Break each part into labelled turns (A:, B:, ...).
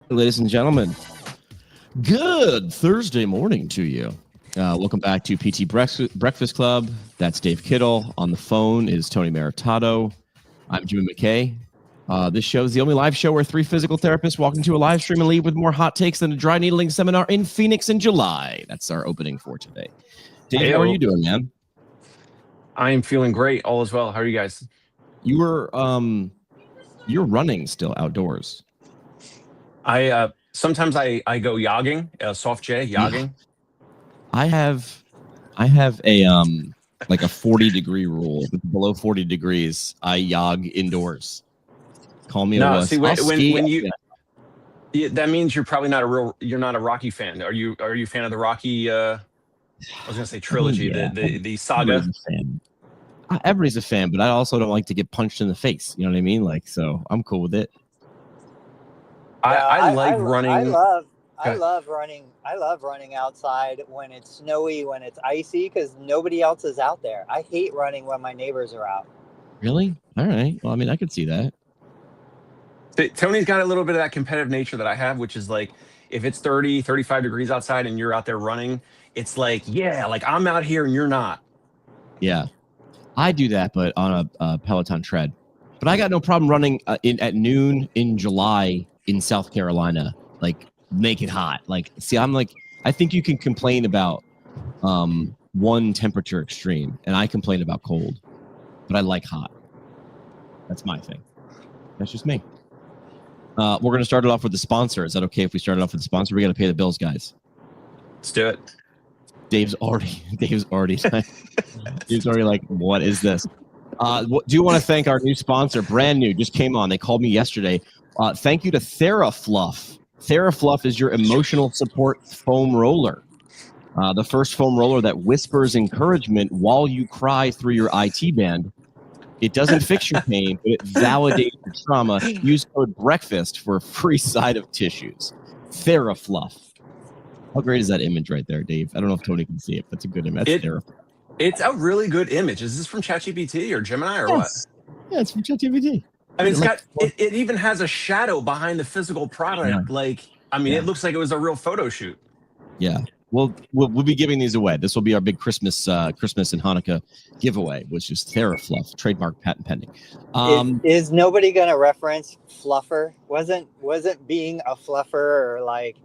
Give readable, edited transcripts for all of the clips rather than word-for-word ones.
A: Ladies and gentlemen, good Thursday morning to you. Welcome back to PT Breakfast Club. That's Dave Kittle. On the phone is Tony Maritato. I'm Jimmy McKay. This show is the only live show where three physical therapists walk into a live stream and leave with more hot takes than a dry needling seminar in Phoenix in July. That's our opening for today. Dave, how are you doing, man?
B: I am feeling great. All is well. How are you guys?
A: You're running still outdoors.
B: Sometimes I go jogging, soft J jogging.
A: I have a like a 40-degree rule. Below 40 degrees, I jog indoors. Call me a wuss.
B: See when you that means you're probably you're not a Rocky fan. Are you a fan of the Rocky I was gonna say trilogy, the saga?
A: Everybody's a fan, but I also don't like to get punched in the face. You know what I mean? Like, so I'm cool with it.
B: I like running.
C: I love running. I love running outside when it's snowy, when it's icy, because nobody else is out there. I hate running when my neighbors are out.
A: Really? All right. Well, I mean, I could see that.
B: Tony's got a little bit of that competitive nature that I have, which is like, if it's 30, 35 degrees outside and you're out there running, it's like, yeah, like I'm out here and you're not.
A: Yeah. I do that, but on a Peloton tread. But I got no problem running at noon in July in South Carolina, like make it hot. Like, see, I think you can complain about one temperature extreme, and I complain about cold, but I like hot. That's my thing. That's just me. We're going to start it off with the sponsor. Is that okay if we start it off with the sponsor? We got to pay the bills, guys.
B: Let's do it.
A: Dave's already like, what is this? Do you want to thank our new sponsor, brand new, just came on. They called me yesterday. Thank you to TheraFluff. TheraFluff is your emotional support foam roller. The first foam roller that whispers encouragement while you cry through your IT band. It doesn't fix your pain, but it validates your trauma. Use code BREAKFAST for a free side of tissues. TheraFluff. How great is that image right there, Dave? I don't know if Tony can see it, but it's a good image.
B: It's a really good image. Is this from ChatGPT or Gemini or what?
A: Yeah, it's from ChatGPT.
B: I mean, it even has a shadow behind the physical product. Yeah. Like, I mean, It looks like it was a real photo shoot.
A: Yeah. We'll be giving these away. This will be our big Christmas and Hanukkah giveaway, which is TheraFluff, trademark patent pending.
C: Is nobody gonna reference fluffer? Wasn't being a fluffer or like?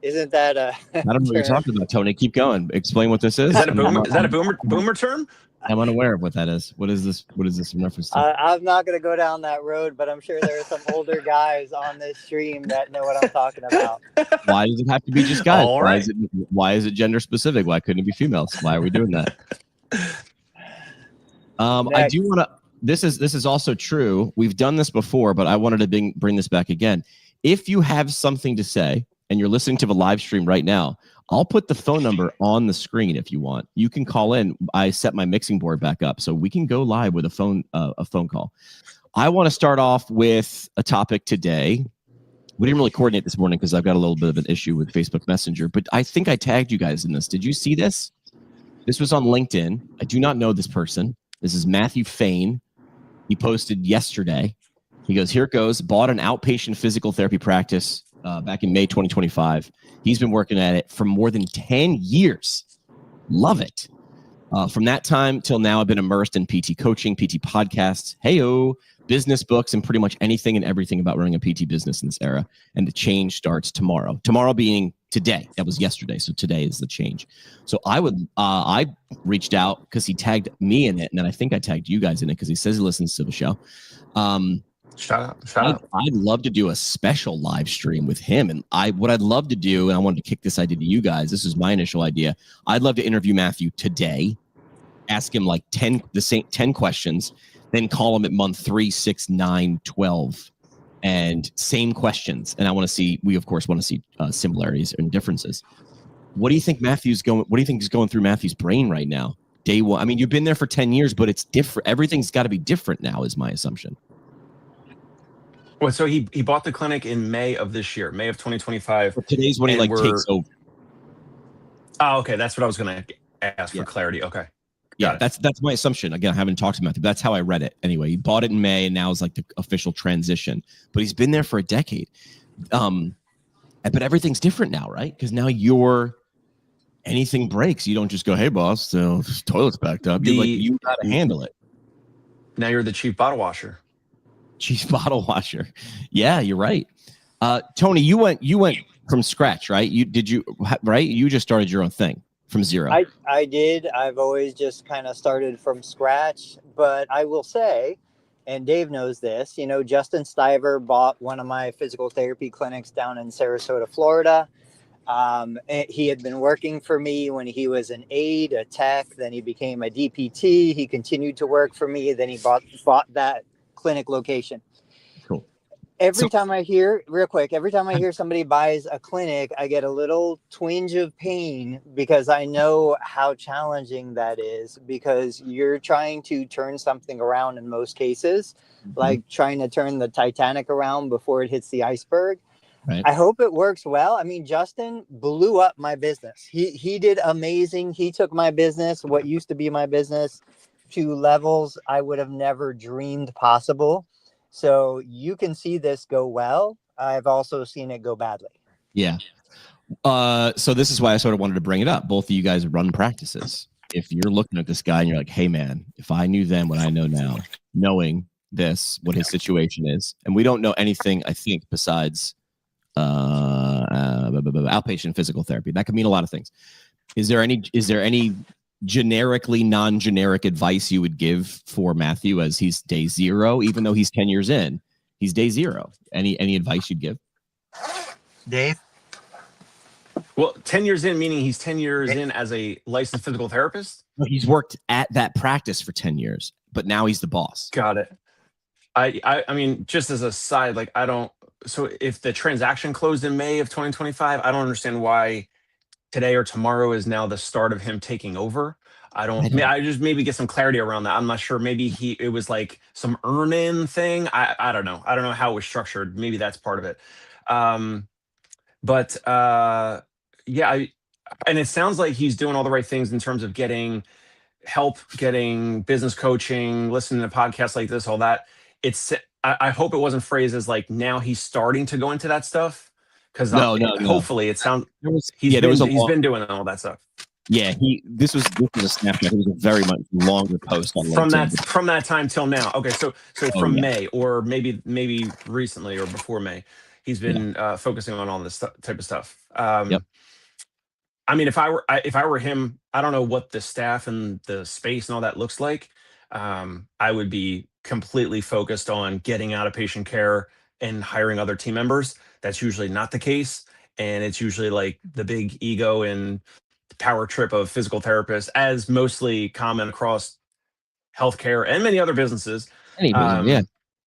C: Isn't that a?
A: I don't know what you're talking about, Tony. Keep going. Explain what this is.
B: Is that a boomer term?
A: I'm unaware of what that is. What is this? What is this in reference to?
C: I'm not going to go down that road, but I'm sure there are some older guys on this stream that know what I'm talking about.
A: Why does it have to be just guys?
B: All right.
A: Why is it gender specific? Why couldn't it be females? Why are we doing that? I do want to. This is also true. We've done this before, but I wanted to bring this back again. If you have something to say and you're listening to the live stream right now, I'll put the phone number on the screen if you want. You can call in. I set my mixing board back up so we can go live with a phone call. I want to start off with a topic today. We didn't really coordinate this morning because I've got a little bit of an issue with Facebook Messenger, but I think I tagged you guys in this. Did you see this? This was on LinkedIn. I do not know this person. This is Matthew Fain. He posted yesterday. He goes, here it goes. Bought an outpatient physical therapy practice back in May 2025. He's been working at it for more than 10 years. Love it. From that time till now, I've been immersed in PT coaching, PT podcasts, business books, and pretty much anything and everything about running a PT business in this era. And the change starts tomorrow. Tomorrow being today. That was yesterday. So today is the change. So I reached out because he tagged me in it. And then I think I tagged you guys in it because he says he listens to the show.
B: Shout out.
A: I'd love to do a special live stream with him. And what I'd love to do, and I wanted to kick this idea to you guys. This is my initial idea. I'd love to interview Matthew today, ask him like 10 questions, then call him at month 3, 6, 9, 12, and same questions. And we of course want to see similarities and differences. What do you think is going through Matthew's brain right now? Day one. I mean, you've been there for 10 years, but it's different. Everything's got to be different now, is my assumption.
B: Well, so he bought the clinic in May of this year, May of 2025.
A: But today's when he takes over.
B: Oh, okay. That's what I was going to ask for clarity. Okay.
A: Yeah, that's my assumption. Again, I haven't talked to Matthew. That's how I read it. Anyway, he bought it in May, and now is like the official transition. But he's been there for a decade. But everything's different now, right? Because now anything breaks, you don't just go, "Hey, boss, so toilet's backed up." You got to handle it.
B: Now you're the chief bottle washer.
A: Chief bottle washer. Yeah, you're right. Tony, you went from scratch, right? You just started your own thing from zero.
C: I did. I've always just kind of started from scratch, but I will say, and Dave knows this, Justin Stiver bought one of my physical therapy clinics down in Sarasota, Florida. He had been working for me when he was an aide, a tech, then he became a DPT. He continued to work for me. Then he bought that clinic location.
A: Cool.
C: Every time I hear somebody buys a clinic, I get a little twinge of pain because I know how challenging that is, because you're trying to turn something around in most cases, like trying to turn the Titanic around before it hits the iceberg. Right. I hope it works well. I mean, Justin blew up my business. He did amazing. He took my business, what used to be my business, to levels I would have never dreamed possible. So you can see this go well. I've also seen it go badly.
A: Yeah. So this is why I sort of wanted to bring it up. Both of you guys run practices. If you're looking at this guy and you're like, "Hey, man, if I knew then what I know now, knowing what his situation is," and we don't know anything, I think, besides outpatient physical therapy. That could mean a lot of things. Is there any generically non-generic advice you would give for Matthew as he's day zero, even though he's 10 years in? He's day zero. Any advice you'd give?
C: Dave?
B: Well, 10 years in, meaning he's 10 years in as a licensed physical therapist?
A: Well, he's worked at that practice for 10 years, but now he's the boss.
B: Got it. I mean, just as a side, so if the transaction closed in May of 2025, I don't understand why today or tomorrow is now the start of him taking over. I just maybe get some clarity around that. I'm not sure. Maybe it was like some earn-in thing. I don't know. I don't know how it was structured. Maybe that's part of it. Yeah, and it sounds like he's doing all the right things in terms of getting help, getting business coaching, listening to podcasts like this, all that. I hope it wasn't phrased as like now he's starting to go into that stuff, because hopefully it sounds he's been doing all that stuff.
A: Yeah, this was a snapshot. It was a very much longer post on LinkedIn.
B: From that time till now. Okay, so from May, or maybe recently or before May, he's been focusing on all this type of stuff.
A: Yep.
B: I mean, if I were him, I don't know what the staff and the space and all that looks like. I would be completely focused on getting out of patient care and hiring other team members. That's usually not the case. And it's usually like the big ego and power trip of physical therapists, as mostly common across healthcare and many other businesses.
A: Yeah.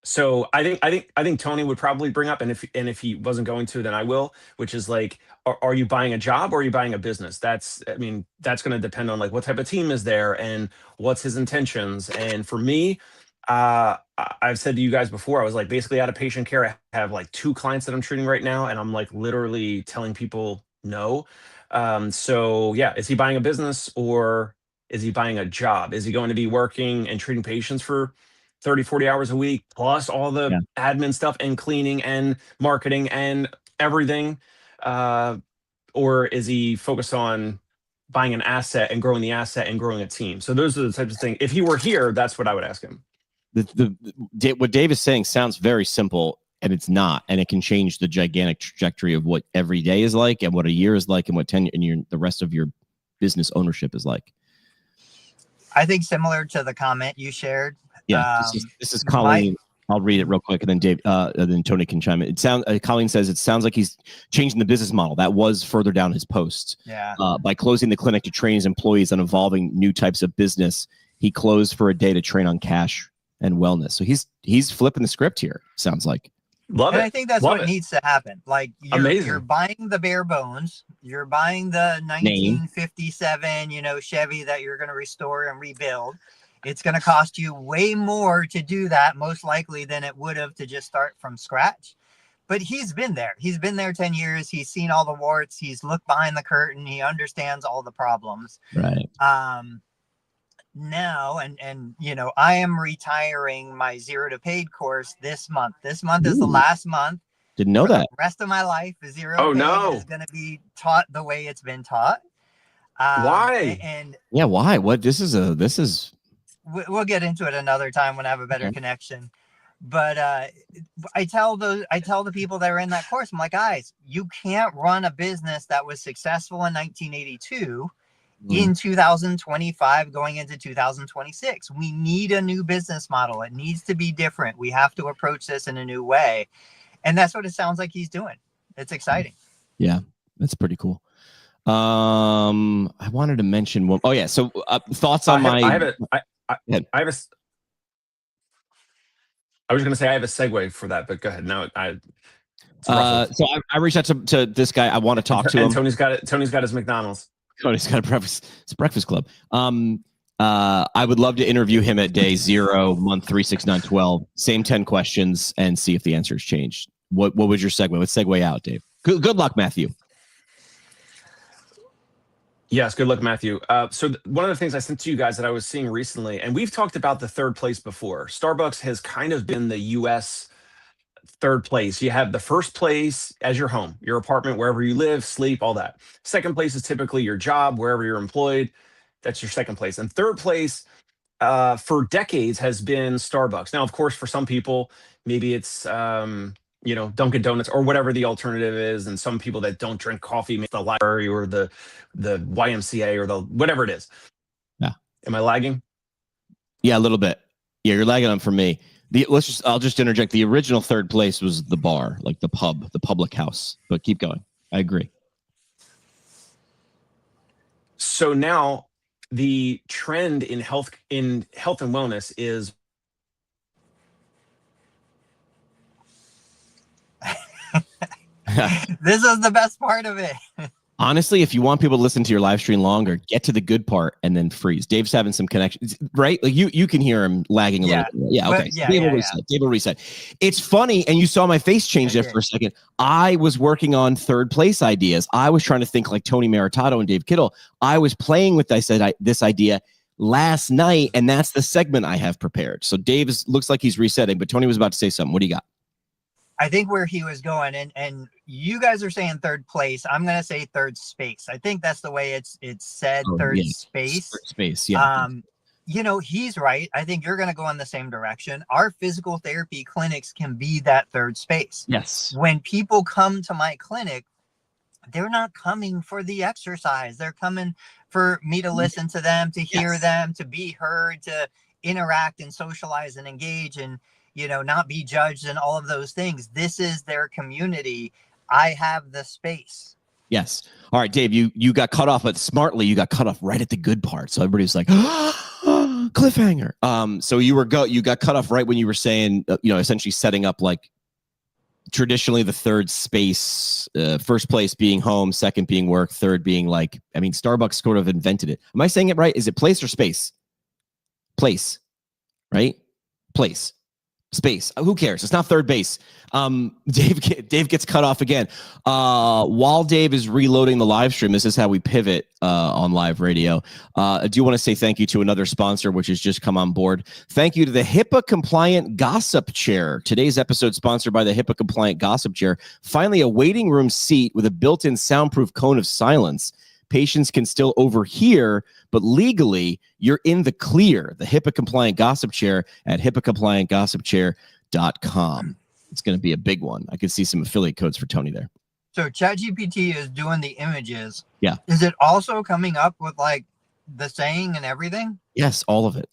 B: So I think Tony would probably bring up, and if he wasn't going to, then I will, which is like, are you buying a job or are you buying a business? That's going to depend on like what type of team is there and what's his intentions. And for me, I've said to you guys before, I was like basically out of patient care. I have like 2 clients that I'm treating right now, and I'm like literally telling people no. So yeah, is he buying a business or is he buying a job? Is he going to be working and treating patients for 30, 40 hours a week, plus all the admin stuff and cleaning and marketing and everything? Or is he focused on buying an asset and growing the asset and growing a team? So those are the types of things. If he were here, that's what I would ask him.
A: What Dave is saying sounds very simple, and it's not, and it can change the gigantic trajectory of what every day is like, and what a year is like, and what the rest of your business ownership is like.
C: I think similar to the comment you shared.
A: Yeah, this is Colleen. I'll read it real quick, and then Dave, then Tony can chime in. Colleen says it sounds like he's changing the business model. That was further down his post.
C: Yeah.
A: By closing the clinic to train his employees on evolving new types of business, he closed for a day to train on cash and wellness. So he's flipping the script here. Sounds like.
B: Love it.
C: I think that's what needs to happen. Like you're buying the bare bones. You're buying the 1957, Chevy that you're going to restore and rebuild. It's going to cost you way more to do that, most likely, than it would have to just start from scratch. But he's been there. He's been there 10 years. He's seen all the warts. He's looked behind the curtain. He understands all the problems.
A: Right.
C: Now, and I am retiring my 0 to paid course this month. This month is the last month.
A: Didn't know that.
C: The rest of my life, zero
B: Oh,
C: pain
B: no.
C: is going to be taught the way it's been taught.
B: Why?
C: And
A: Yeah, why? What? This is
C: we'll get into it another time when I have a better connection. But I tell the people that are in that course, I'm like, guys, you can't run a business that was successful in 1982 in 2025 going into 2026. We need a new business model. It needs to be different. We have to approach this in a new way. And that's what it sounds like he's doing. It's exciting.
A: Yeah, that's pretty cool. I wanted to mention one. Oh yeah, so thoughts on
B: I was going to say I have a segue for that, but go ahead. No,
A: so I reached out to this guy. I want to talk to him.
B: Tony's got it. Tony's got his McDonald's.
A: Tony's got a breakfast. It's a breakfast club. I would love to interview him at day 0, month 3, 6, 9, 12. Same 10 questions and see if the answers changed. What was your segue? Let's segue out, Dave. Good luck, Matthew.
B: Yes, good luck, Matthew. So one of the things I sent to you guys that I was seeing recently, and we've talked about the third place before. Starbucks has kind of been the U.S. third place. You have the first place as your home, your apartment, wherever you live, sleep, all that. Second place is typically your job, wherever you're employed. That's your second place. And third place for decades has been Starbucks. Now, of course, for some people, maybe it's Dunkin' Donuts or whatever the alternative is. And some people that don't drink coffee, maybe the library or the YMCA or the whatever it is.
A: Yeah.
B: Am I lagging?
A: Yeah, a little bit. Yeah, you're lagging on for me. I'll just interject. The original third place was the bar, like the pub, the public house. But keep going. I agree.
B: So now the trend in health and wellness is
C: This is the best part of it.
A: Honestly, if you want people to listen to your live stream longer, get to the good part and then freeze. Dave's having some connections, right? Like you can hear him lagging a little bit. Yeah, okay. Dave will reset. It's funny, and you saw my face change there for a second. I was working on third place ideas. I was trying to think like Tony Maritato and Dave Kittle. I was playing with this idea last night, and that's the segment I have prepared. So Dave looks like he's resetting, but Tony was about to say something. What do you got?
C: I think where he was going, and you guys are saying third place. I'm going to say third space. I think that's the way it's said. Third space.
A: Third space. Yeah.
C: He's right. I think you're going to go in the same direction. Our physical therapy clinics can be that third space.
A: Yes.
C: When people come to my clinic, they're not coming for the exercise. They're coming for me to listen to them, to hear them, to be heard, to interact and socialize and engage and not be judged and all of those things. This is their community. I have the space.
A: Yes. All right, Dave, you got cut off, but smartly you got cut off right at the good part. So everybody was like, cliffhanger. So you got cut off right when you were saying, essentially setting up like traditionally the third space, first place being home, second being work, third being Starbucks sort of invented it. Am I saying it right? Is it place or space? Place, right? Place. Space. Who cares? It's not third base. Dave gets cut off again. While Dave is reloading the live stream, this is how we pivot on live radio. I do want to say thank you to another sponsor, which has just come on board. Thank you to the HIPAA compliant gossip chair. Today's episode sponsored by the HIPAA compliant gossip chair. Finally, a waiting room seat with a built-in soundproof cone of silence. Patients can still overhear, but legally, you're in the clear. The HIPAA-compliant gossip chair at HIPAA-compliantgossipchair.com. It's going to be a big one. I could see some affiliate codes for Tony there.
C: So ChatGPT is doing the images.
A: Yeah.
C: Is it also coming up with like the saying and everything?
A: Yes, all of it.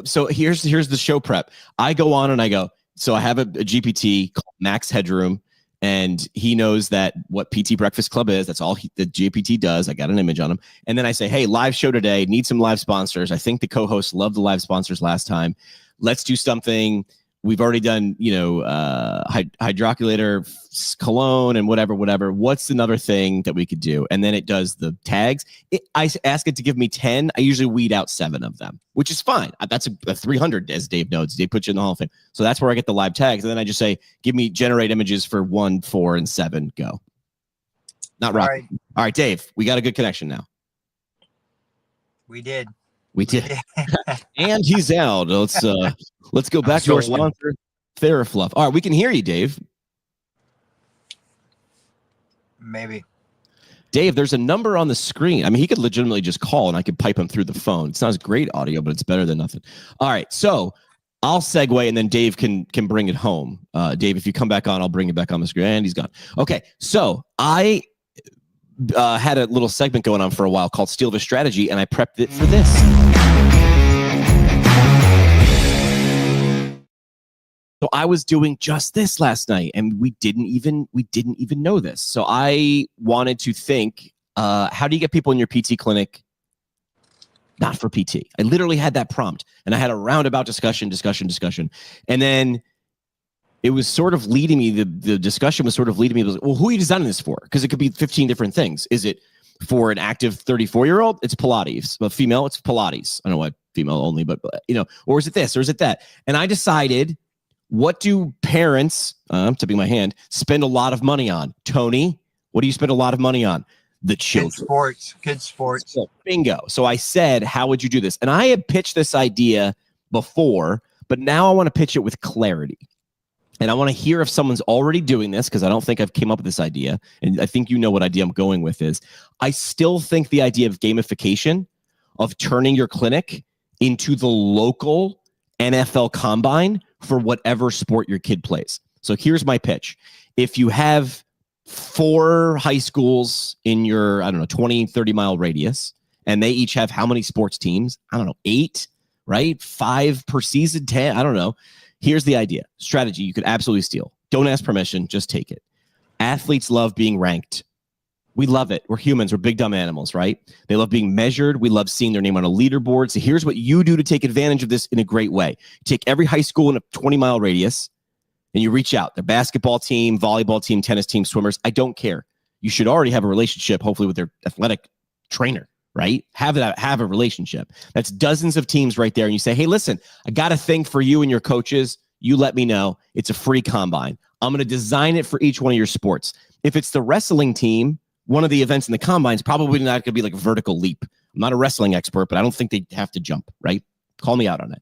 A: So here's the show prep. I go on and I go, so I have a GPT called Max Headroom. And he knows that what PT Breakfast Club is. That's all the GPT does. I got an image on him. And then I say, hey, live show today. Need some live sponsors. I think the co-hosts loved the live sponsors last time. Let's do something. We've already done, hydroculator, cologne, and whatever. What's another thing that we could do? And then it does the tags. I ask it to give me 10. I usually weed out 7 of them, which is fine. That's a 300, as Dave notes. Dave puts you in the Hall of Fame. So that's where I get the live tags. And then I just say, give me generate images for 1, 4, and 7. Go. Not right. All right, Dave, we got a good connection now.
C: We did.
A: And he's out. Let's go back to our sponsor, Therafluff. All right, we can hear you, Dave.
C: Maybe.
A: Dave, there's a number on the screen. I mean, he could legitimately just call and I could pipe him through the phone. It's not as great audio, but it's better than nothing. All right. So I'll segue and then Dave can bring it home. Dave, if you come back on, I'll bring it back on the screen. And he's gone. Okay. So I had a little segment going on for a while called Steal the Strategy, and I prepped it for this. So I was doing just this last night, and we didn't even know this. So I wanted to think, how do you get people in your PT clinic? Not for PT. I literally had that prompt, and I had a roundabout discussion, and then it was sort of leading me. The discussion was sort of leading me. It was like, well, who are you designing this for? Because it could be 15 different things. Is it for an active 34-year-old? It's Pilates. A female, it's Pilates. I don't know why female only, but or is it this, or is it that? And I decided, what do parents, I'm tipping my hand, spend a lot of money on? Tony, what do you spend a lot of money on? The children.
C: Kids sports.
A: Bingo. So I said, how would you do this? And I had pitched this idea before, but now I want to pitch it with clarity. And I want to hear if someone's already doing this, because I don't think I've came up with this idea. And I think you know what idea I'm going with is. I still think the idea of gamification, of turning your clinic into the local NFL combine for whatever sport your kid plays. So here's my pitch. If you have 4 high schools in your, 20, 30 mile radius, and they each have how many sports teams? 8, right? 5 per season, 10, I don't know. Here's the idea. Strategy you could absolutely steal. Don't ask permission, just take it. Athletes love being ranked. We love it. We're humans. We're big, dumb animals, right? They love being measured. We love seeing their name on a leaderboard. So here's what you do to take advantage of this in a great way. You take every high school in a 20-mile radius, and you reach out. Their basketball team, volleyball team, tennis team, swimmers. I don't care. You should already have a relationship, hopefully, with their athletic trainer, right? Have a relationship. That's dozens of teams right there. And you say, hey, listen, I got a thing for you and your coaches. You let me know. It's a free combine. I'm going to design it for each one of your sports. If it's the wrestling team, one of the events in the combine is probably not going to be like a vertical leap. I'm not a wrestling expert, but I don't think they have to jump, right? Call me out on it.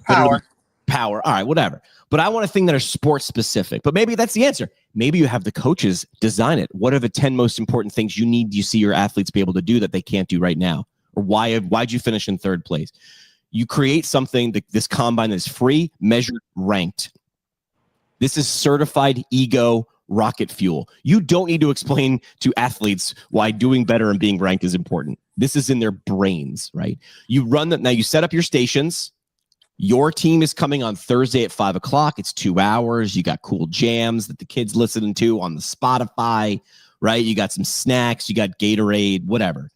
A: Power. All right, whatever. But I want a thing that are sports specific. But maybe that's the answer. Maybe you have the coaches design it. What are the 10 most important things you see your athletes be able to do that they can't do right now? Or why'd you finish in 3rd place? You create something, this combine that is free, measured, ranked. This is certified ego rocket fuel. You don't need to explain to athletes why doing better and being ranked is important. This is in their brains, right? You run them. Now you set up your stations. Your team is coming on Thursday at 5:00. It's 2 hours. You got cool jams that the kids listening to on the Spotify, right? You got some snacks. You got Gatorade, whatever.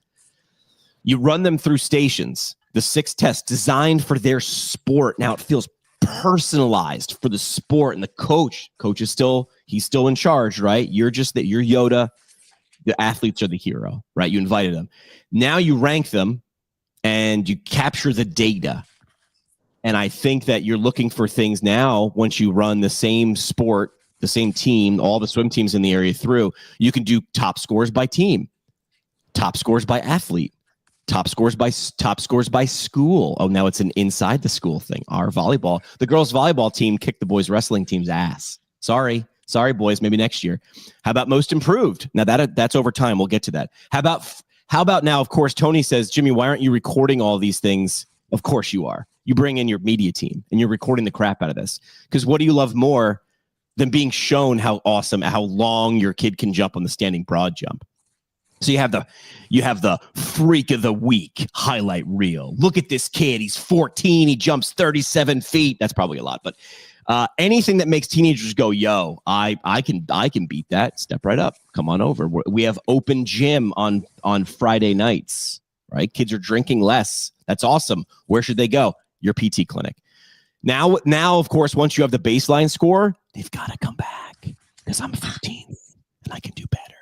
A: You run them through stations. The 6 tests designed for their sport. Now it feels personalized for the sport, and the coach is he's still in charge, right? You're Yoda. The athletes are the hero, right? You invited them. Now you rank them and you capture the data. And I think that you're looking for things now. Once you run the same sport, the same team, all the swim teams in the area through, you can do top scores by team, top scores by athlete, top scores by school. Oh, now it's an inside the school thing. The girls volleyball team kicked the boys wrestling team's ass. Sorry, boys. Maybe next year. How about most improved? Now that's over time. We'll get to that. How about now? Of course, Tony says, Jimmy, why aren't you recording all these things? Of course you are. You bring in your media team and you're recording the crap out of this. Because what do you love more than being shown how long your kid can jump on the standing broad jump? So you have the freak of the week highlight reel. Look at this kid. He's 14. He jumps 37 feet. That's probably a lot, but anything that makes teenagers go, yo, I can beat that. Step right up. Come on over. We have open gym on Friday nights, right? Kids are drinking less. That's awesome. Where should they go? Your PT clinic. Now, of course, once you have the baseline score, they've got to come back because I'm 15 and I can do better.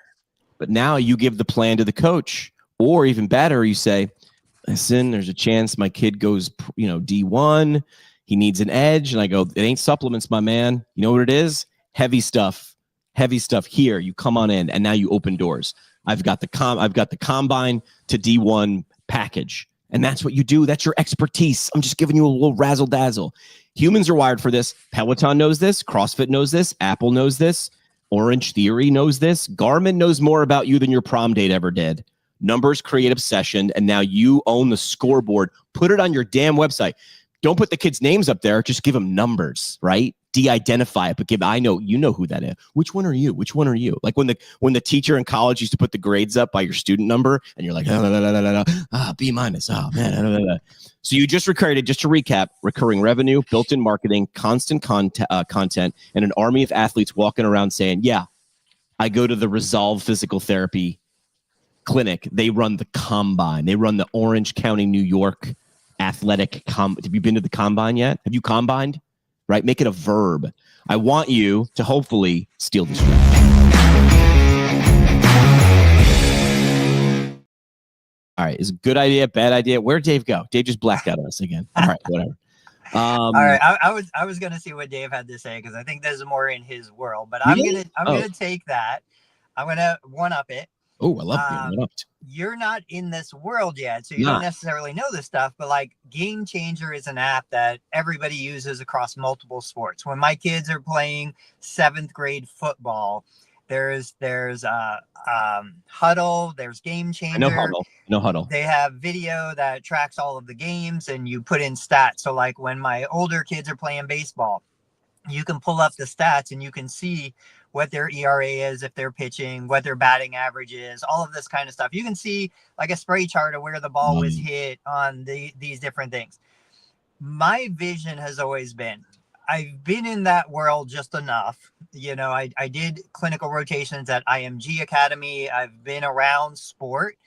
A: But now you give the plan to the coach, or even better, you say, listen, there's a chance my kid goes, D1. He needs an edge. And I go, it ain't supplements, my man. You know what it is? Heavy stuff here. You come on in, and now you open doors. I've got the combine to D1 package. And that's what you do. That's your expertise. I'm just giving you a little razzle dazzle. Humans are wired for this. Peloton knows this. CrossFit knows this. Apple knows this. Orange Theory knows this. Garmin knows more about you than your prom date ever did. Numbers create obsession, and now you own the scoreboard. Put it on your damn website. Don't put the kids' names up there. Just give them numbers, right? De-identify it, but you know who that is. Which one are you? Which one are you? Like when the teacher in college used to put the grades up by your student number, and you're like, B minus. Oh man. So you just created, just to recap, recurring revenue, built-in marketing, constant content, and an army of athletes walking around saying, "Yeah, I go to the Resolve Physical Therapy clinic. They run the combine. They run the Orange County, New York." Athletic have you been to the combine yet? Have you combined? Right? Make it a verb. I want you to hopefully steal the strategy. All right. Is it a good idea, bad idea? Where'd Dave go? Dave just blacked out on us again. All right, whatever.
C: All right. I was gonna see what Dave had to say because I think there's more in his world, but I'm gonna take that. I'm gonna one up it.
A: Oh, I love being one upped.
C: You're not in this world yet, so you don't necessarily know this stuff, but like Game Changer is an app that everybody uses across multiple sports. When my kids are playing 7th grade football, there's Huddle, there's Game Changer.
A: No Huddle.
C: They have video that tracks all of the games and you put in stats. So like when my older kids are playing baseball, you can pull up the stats and you can see what their ERA is, if they're pitching, what their batting average is, all of this kind of stuff. You can see like a spray chart of where the ball was hit on these different things. My vision has always been, I've been in that world just enough. You know, I did clinical rotations at IMG Academy. I've been around sport.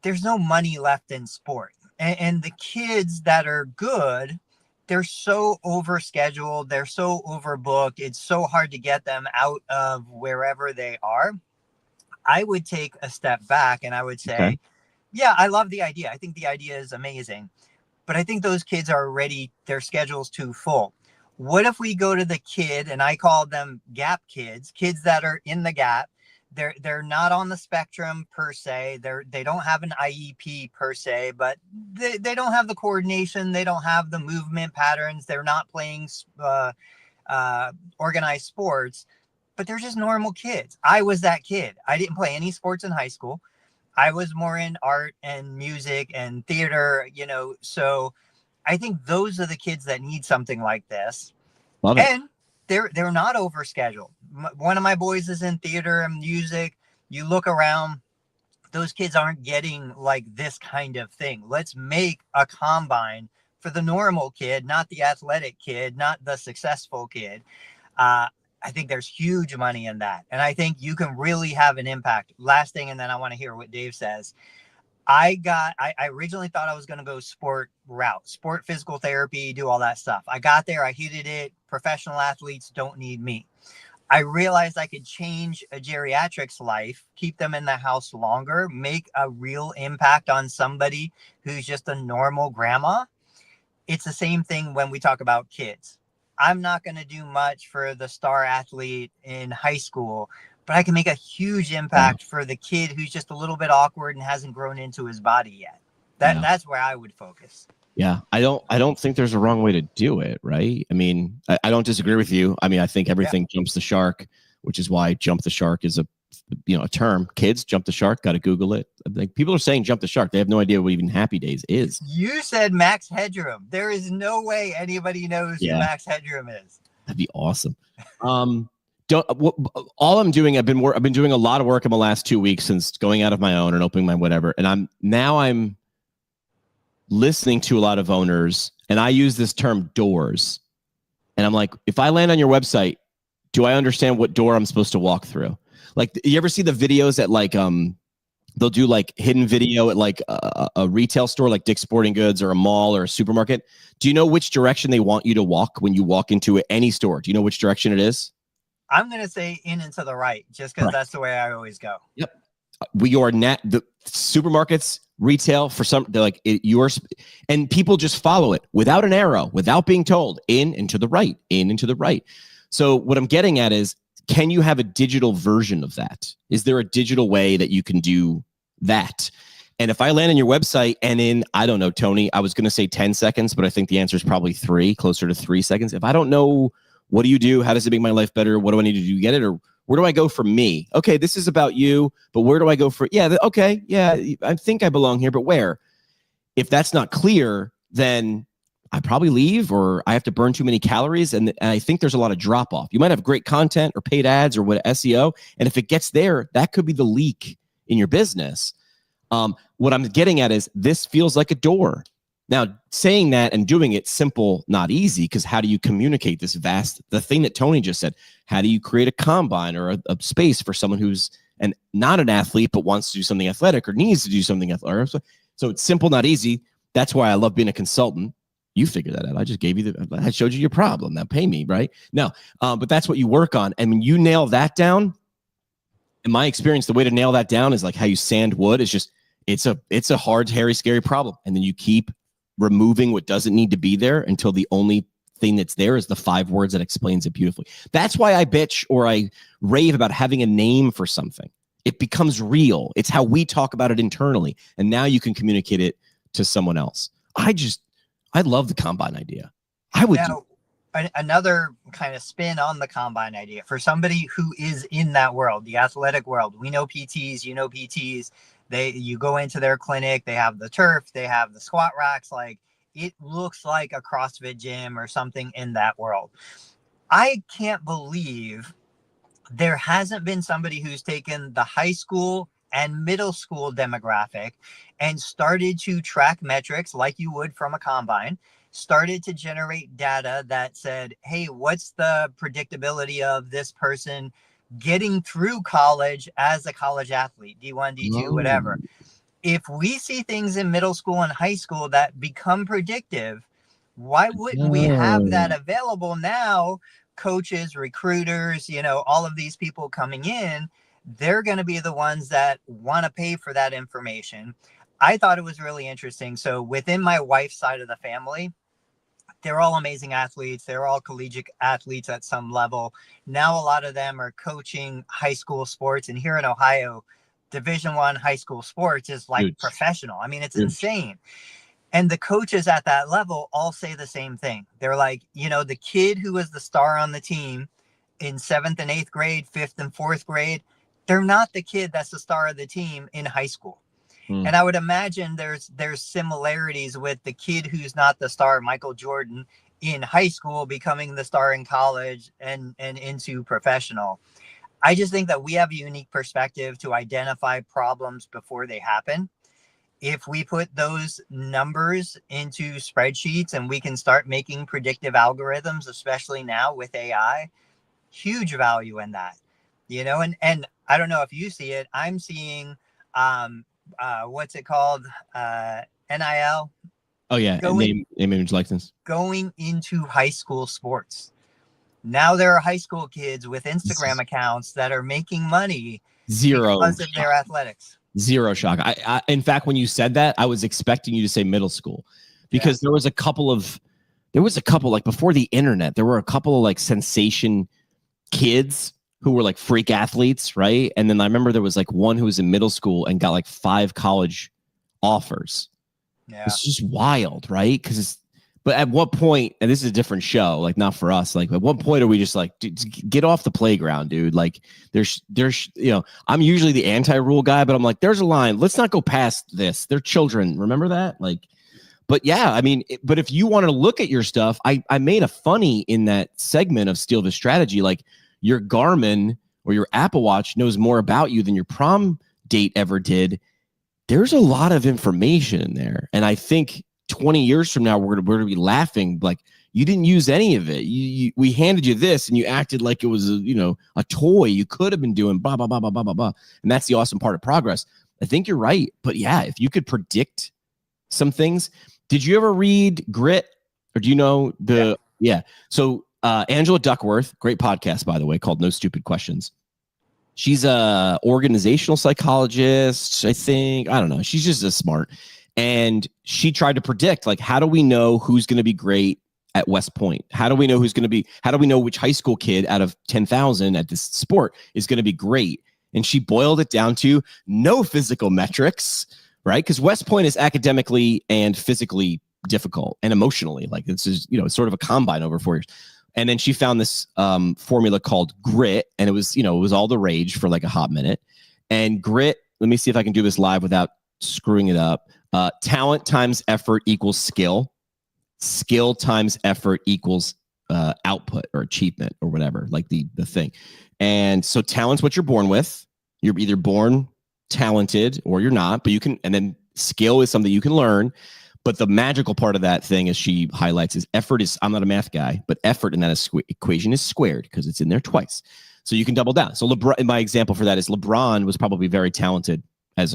C: There's no money left in sport. And the kids that are good, they're so overscheduled. They're so overbooked. It's so hard to get them out of wherever they are. I would take a step back and I would say, yeah, I love the idea. I think the idea is amazing, but I think those kids are already, their schedule's too full. What if we go to the kid, and I call them gap kids that are in the gap. They're not on the spectrum per se. They don't have an IEP per se, but they don't have the coordination. They don't have the movement patterns. They're not playing organized sports, but they're just normal kids. I was that kid. I didn't play any sports in high school. I was more in art and music and theater, you know, so I think those are the kids that need something like this.
A: Love it.
C: And they're not overscheduled. One of my boys is in theater and music. You look around, those kids aren't getting like this kind of thing. Let's make a combine for the normal kid, not the athletic kid, not the successful kid. I think there's huge money in that. And I think you can really have an impact. Last thing, and then I want to hear what Dave says. I originally thought I was going to go sport route, sport physical therapy, do all that stuff. I got there, I hated it. Professional athletes don't need me. I realized I could change a geriatric's life, keep them in the house longer, make a real impact on somebody who's just a normal grandma. It's the same thing when we talk about kids. I'm not going to do much for the star athlete in high school, but I can make a huge impact for the kid who's just a little bit awkward and hasn't grown into his body yet. That's where I would focus.
A: Yeah, I don't think there's a wrong way to do it, right? I mean, I don't disagree with you. I mean, I think everything jumps the shark, which is why jump the shark is a term. Kids, jump the shark, got to Google it. Like, people are saying jump the shark. They have no idea what even Happy Days is.
C: You said Max Headroom. There is no way anybody knows who Max Headroom is. That'd
A: be awesome. All I'm doing, I've been doing a lot of work in the last 2 weeks since going out of my own and opening my whatever. And I'm listening to a lot of owners, and I use this term doors. And I'm like, if I land on your website, do I understand what door I'm supposed to walk through? Like, you ever see the videos at like, they'll do like hidden video at like a retail store, like Dick's Sporting Goods or a mall or a supermarket. Do you know which direction they want you to walk when you walk into any store? Do you know which direction it is?
C: I'm going to say in and to the right, just because that's the way I always go. Yep.
A: We are the supermarkets, retail, for some, they're like, and people just follow it without an arrow, without being told, in and to the right, in and to the right. So what I'm getting at is, can you have a digital version of that? Is there a digital way that you can do that? And if I land on your website and in, I don't know, Tony, I was going to say 10 seconds, but I think the answer is probably 3, closer to 3 seconds. If I don't know, what do you do? How does it make my life better? What do I need to do to get it? Or Where do I go for me? Okay, this is about you, but where do I go for? Yeah, okay, yeah, I think I belong here, but where? If that's not clear, then I probably leave, or I have to burn too many calories, and I think there's a lot of drop off. You might have great content or paid ads or what SEO, and if it gets there, that could be the leak in your business. What I'm getting at is this feels like a door. Now, saying that and doing it simple, not easy, because how do you communicate this the thing that Tony just said, how do you create a combine or a space for someone who's not an athlete, but wants to do something athletic or needs to do something athletic? So it's simple, not easy. That's why I love being a consultant. You figure that out. I just gave you I showed you your problem. Now pay me, right? No, but that's what you work on. And when you nail that down, in my experience, the way to nail that down is like how you sand wood. Is just, it's a hard, hairy, scary problem. And then you keep removing what doesn't need to be there until the only thing that's there is the 5 words that explains it beautifully. That's why I bitch or I rave about having a name for something. It becomes real. It's how we talk about it internally. And now you can communicate it to someone else. I love the combine idea. I would.
C: Now, another kind of spin on the combine idea for somebody who is in that world, the athletic world. We know PTs, you know PTs. You go into their clinic, they have the turf, they have the squat racks. Like, it looks like a CrossFit gym or something in that world. I can't believe there hasn't been somebody who's taken the high school and middle school demographic and started to track metrics like you would from a combine, started to generate data that said, hey, what's the predictability of this person getting through college as a college athlete, D1, D2, whatever. If we see things in middle school and high school that become predictive, why wouldn't we have that available now? Coaches, recruiters, all of these people coming in, they're going to be the ones that want to pay for that information. I thought it was really interesting. So within my wife's side of the family, they're all amazing athletes. They're all collegiate athletes at some level. Now, a lot of them are coaching high school sports. And here in Ohio, Division I high school sports is like professional. I mean, it's insane. And the coaches at that level all say the same thing. They're like, the kid who was the star on the team in 7th and 8th grade, 5th and 4th grade, they're not the kid that's the star of the team in high school. And I would imagine there's similarities with the kid who's not the star, Michael Jordan, in high school becoming the star in college and into professional. I just think that we have a unique perspective to identify problems before they happen. If we put those numbers into spreadsheets and we can start making predictive algorithms, especially now with AI, huge value in that, and I don't know if you see it. I'm seeing, what's it called? NIL.
A: Oh yeah. Name, image, likeness.
C: Going into high school sports. Now there are high school kids with Instagram accounts that are making money because of their athletics.
A: Zero shock. I in fact, when you said that, I was expecting you to say middle school, because there was a couple like before the internet, there were a couple of like sensation kids who were like freak athletes, right? And then I remember there was like one who was in middle school and got like 5 college offers. Yeah. It's just wild, right? But at what point, and this is a different show, like not for us, like at what point are we just like, dude, get off the playground, dude? Like there's, I'm usually the anti-rule guy, but I'm like, there's a line. Let's not go past this. They're children. Remember that? Like, but yeah, I mean, but if you want to look at your stuff, I made a funny in that segment of Steal the Strategy, like your Garmin or your Apple Watch knows more about you than your prom date ever did. There's a lot of information in there. And I think 20 years from now, we're going to be laughing like you didn't use any of it. We handed you this and you acted like it was a toy. You could have been doing blah, blah, blah, blah, blah, blah, blah. And that's the awesome part of progress. I think you're right. But yeah, if you could predict some things. Did you ever read Grit? Or do you know yeah. So Angela Duckworth, great podcast, by the way, called No Stupid Questions. She's a organizational psychologist, I think. I don't know. She's just as smart. And she tried to predict, like, how do we know who's going to be great at West Point? How do we know how do we know which high school kid out of 10,000 at this sport is going to be great? And she boiled it down to no physical metrics, right? Because West Point is academically and physically difficult and emotionally. Like, it's just, it's sort of a combine over 4 years. And then she found this formula called grit, and it was, it was all the rage for like a hot minute. And grit, let me see if I can do this live without screwing it up. Talent times effort equals skill. Skill times effort equals output or achievement or whatever, like the thing. And so talent's what you're born with. You're either born talented or you're not, but you can, and then skill is something you can learn. But the magical part of that thing, as she highlights, is effort is, I'm not a math guy, but effort in that equation is squared because it's in there twice. So you can double down. So LeBron, my example for that is LeBron was probably very talented out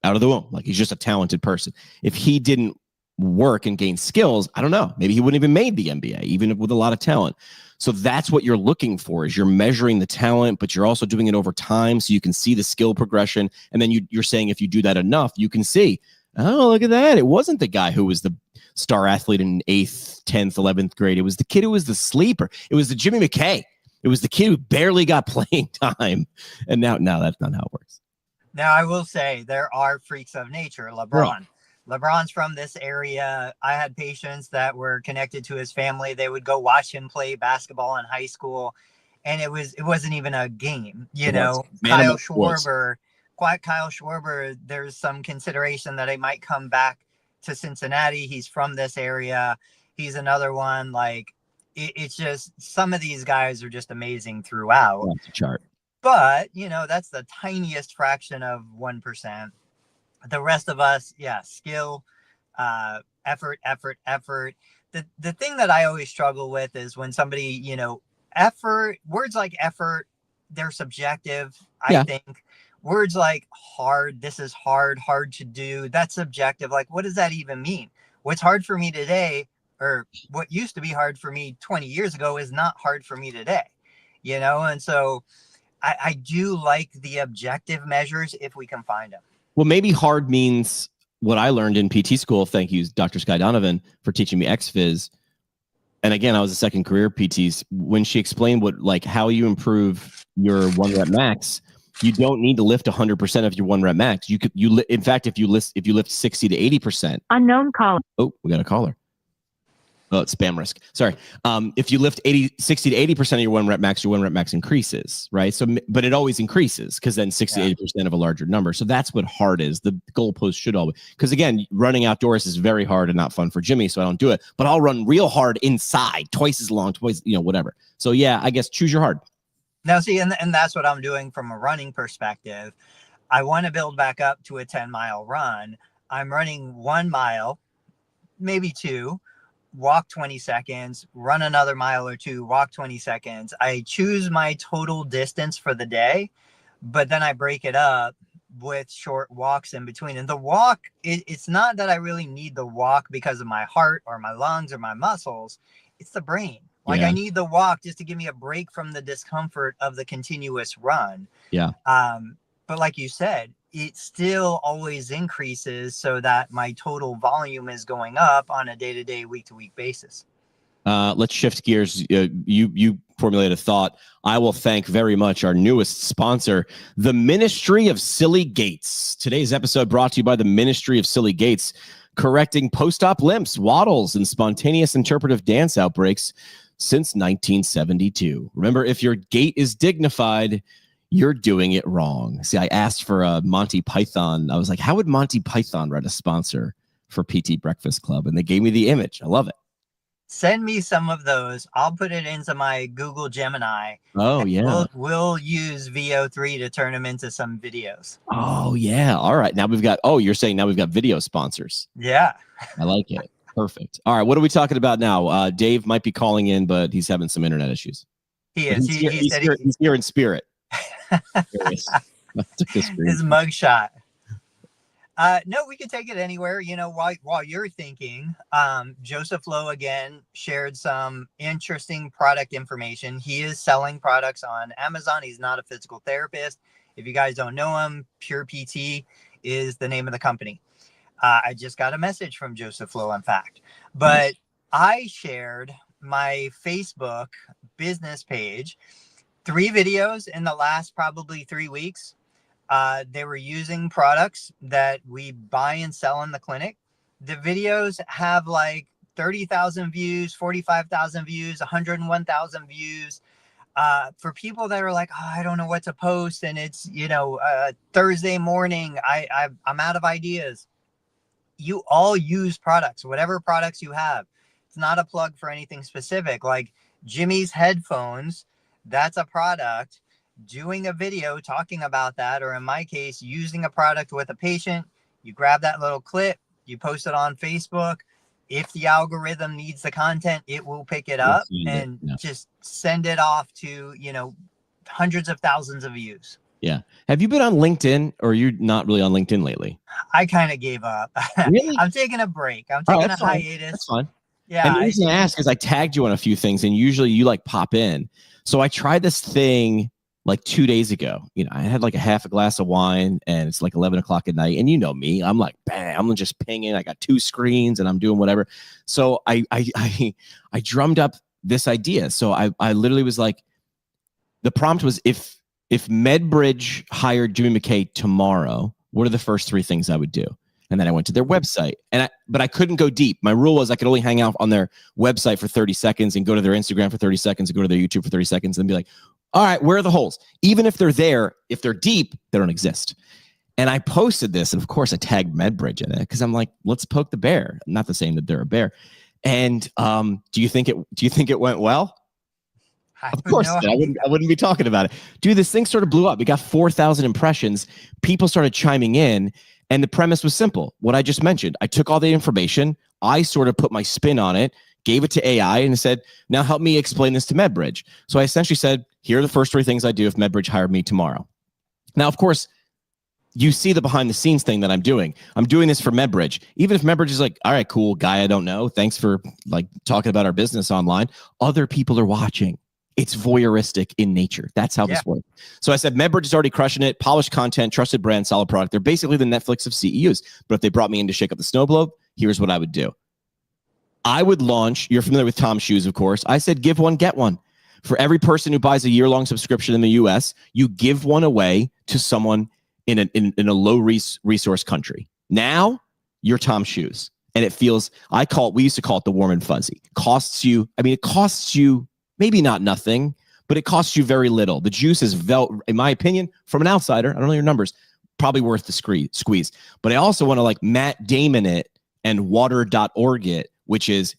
A: of the womb. Like, he's just a talented person. If he didn't work and gain skills, I don't know, maybe he wouldn't even made the NBA, even with a lot of talent. So that's what you're looking for, is you're measuring the talent, but you're also doing it over time so you can see the skill progression. And then you're saying if you do that enough, you can see, oh, look at that. It wasn't the guy who was the star athlete in 8th, 10th, 11th grade. It was the kid who was the sleeper. It was the Jimmy McKay. It was the kid who barely got playing time. And now that's not how it works.
C: Now, I will say there are freaks of nature. LeBron's from this area. I had patients that were connected to his family. They would go watch him play basketball in high school, and it wasn't even a game. Kyle Schwarber, there's some consideration that he might come back to Cincinnati. He's from this area. He's another one. Like, it's just, some of these guys are just amazing throughout.
A: That's a chart.
C: But, that's the tiniest fraction of 1%. The rest of us, skill, effort. The thing that I always struggle with is when somebody, effort, words like effort, they're subjective. I think words like hard, this is hard to do, that's subjective. Like, what does that even mean? What's hard for me today, or what used to be hard for me 20 years ago, is not hard for me today, And so I do like the objective measures if we can find them.
A: Well, maybe hard means what I learned in PT school. Thank you, Dr. Sky Donovan, for teaching me XFIZ. And again, I was a second career PT. When she explained how you improve your 1 rep max, you don't need to lift 100% of your 1 rep max. In fact, if you lift 60 to 80%. Unknown caller. Oh, we got a caller. Oh, it's spam risk. Sorry. If you lift 60 to 80% of your 1 rep max increases, right? So, but it always increases because then 60 to 80% of a larger number. So that's what hard is. The goalpost should always, because again, running outdoors is very hard and not fun for Jimmy, so I don't do it. But I'll run real hard inside, twice as long, whatever. So yeah, I guess choose your hard.
C: Now, see, and that's what I'm doing from a running perspective. I want to build back up to a 10-mile run. I'm running 1 mile, maybe 2. Walk 20 seconds, run another mile or 2, walk 20 seconds. I choose my total distance for the day, but then I break it up with short walks in between. And the walk, it's not that I really need the walk because of my heart or my lungs or my muscles. It's the brain. Like, I need the walk just to give me a break from the discomfort of the continuous run.
A: Yeah.
C: But like you said, it still always increases so that my total volume is going up on a day-to-day, week-to-week basis.
A: Let's shift gears. You formulated a thought. I will thank very much our newest sponsor, the Ministry of Silly Gaits. Today's episode brought to you by the Ministry of Silly Gaits, correcting post-op limps, waddles, and spontaneous interpretive dance outbreaks since 1972. Remember, if your gait is dignified, you're doing it wrong. See, I asked for a Monty Python. I was like, how would Monty Python write a sponsor for PT Breakfast Club? And they gave me the image. I love it.
C: Send me some of those. I'll put it into my Google Gemini.
A: Oh, yeah.
C: We'll use VO3 to turn them into some videos.
A: Oh, yeah. All right. Now you're saying now we've got video sponsors.
C: Yeah.
A: I like it. Perfect. All right. What are we talking about now? Dave might be calling in, but he's having some internet issues.
C: He is.
A: He's here in spirit.
C: His mugshot. No, we can take it anywhere. While you're thinking, Joseph Lowe again shared some interesting product information. He is selling products on Amazon. He's not a physical therapist. If you guys don't know him, Pure PT is the name of the company. I just got a message from Joseph Lowe, in fact. But I shared my Facebook business page, 3 videos in the last probably 3 weeks. They were using products that we buy and sell in the clinic. The videos have like 30,000 views, 45,000 views, 101,000 views. For people that are like, oh, I don't know what to post, and it's, Thursday morning, I'm out of ideas. You all use products, whatever products you have. It's not a plug for anything specific. Like Jimmy's headphones, that's a product. Doing a video talking about that, or in my case, using a product with a patient, you grab that little clip, you post it on Facebook. If the algorithm needs the content, it will pick it up and just send it off to, hundreds of thousands of views.
A: Yeah. Have you been on LinkedIn, or are you not really on LinkedIn lately?
C: I kind of gave up.
A: Really?
C: I'm taking a break. I'm taking a hiatus.
A: That's fine.
C: Yeah.
A: And the reason I ask is I tagged you on a few things, and usually you like pop in. So I tried this thing like 2 days ago. I had like a half a glass of wine, and it's like 11 o'clock at night. And you know me, I'm like, bang, I'm just pinging. I got 2 screens and I'm doing whatever. So I drummed up this idea. So I literally was like, the prompt was, if MedBridge hired Jimmy McKay tomorrow, what are the first 3 things I would do? And then I went to their website, but I couldn't go deep. My rule was I could only hang out on their website for 30 seconds and go to their Instagram for 30 seconds and go to their YouTube for 30 seconds and be like, all right, where are the holes? Even if they're there, if they're deep, they don't exist. And I posted this, and of course I tagged MedBridge in it because I'm like, let's poke the bear. I'm not the saying that they're a bear. And do you think it went well? Of course, I wouldn't be talking about it. Dude, this thing sort of blew up. We got 4,000 impressions. People started chiming in, and the premise was simple. What I just mentioned, I took all the information, I sort of put my spin on it, gave it to AI, and said, now help me explain this to MedBridge. So I essentially said, here are the first 3 things I do if MedBridge hired me tomorrow. Now, of course, you see the behind the scenes thing that I'm doing. I'm doing this for MedBridge. Even if MedBridge is like, all right, cool, guy I don't know, thanks for like talking about our business online. Other people are watching. It's voyeuristic in nature. That's how this works. So I said, MedBridge is already crushing it. Polished content, trusted brand, solid product. They're basically the Netflix of CEUs. But if they brought me in to shake up the snow globe, here's what I would do. I would launch, you're familiar with Tom's Shoes, of course. I said, give one, get one. For every person who buys a year-long subscription in the US, you give one away to someone in a low resource country. Now, you're Tom's Shoes. And it feels, we used to call it the warm and fuzzy. It costs you maybe not nothing, but it costs you very little. The juice is, in my opinion, from an outsider, I don't know your numbers, probably worth the squeeze. But I also want to like Matt Damon it and water.org it, which is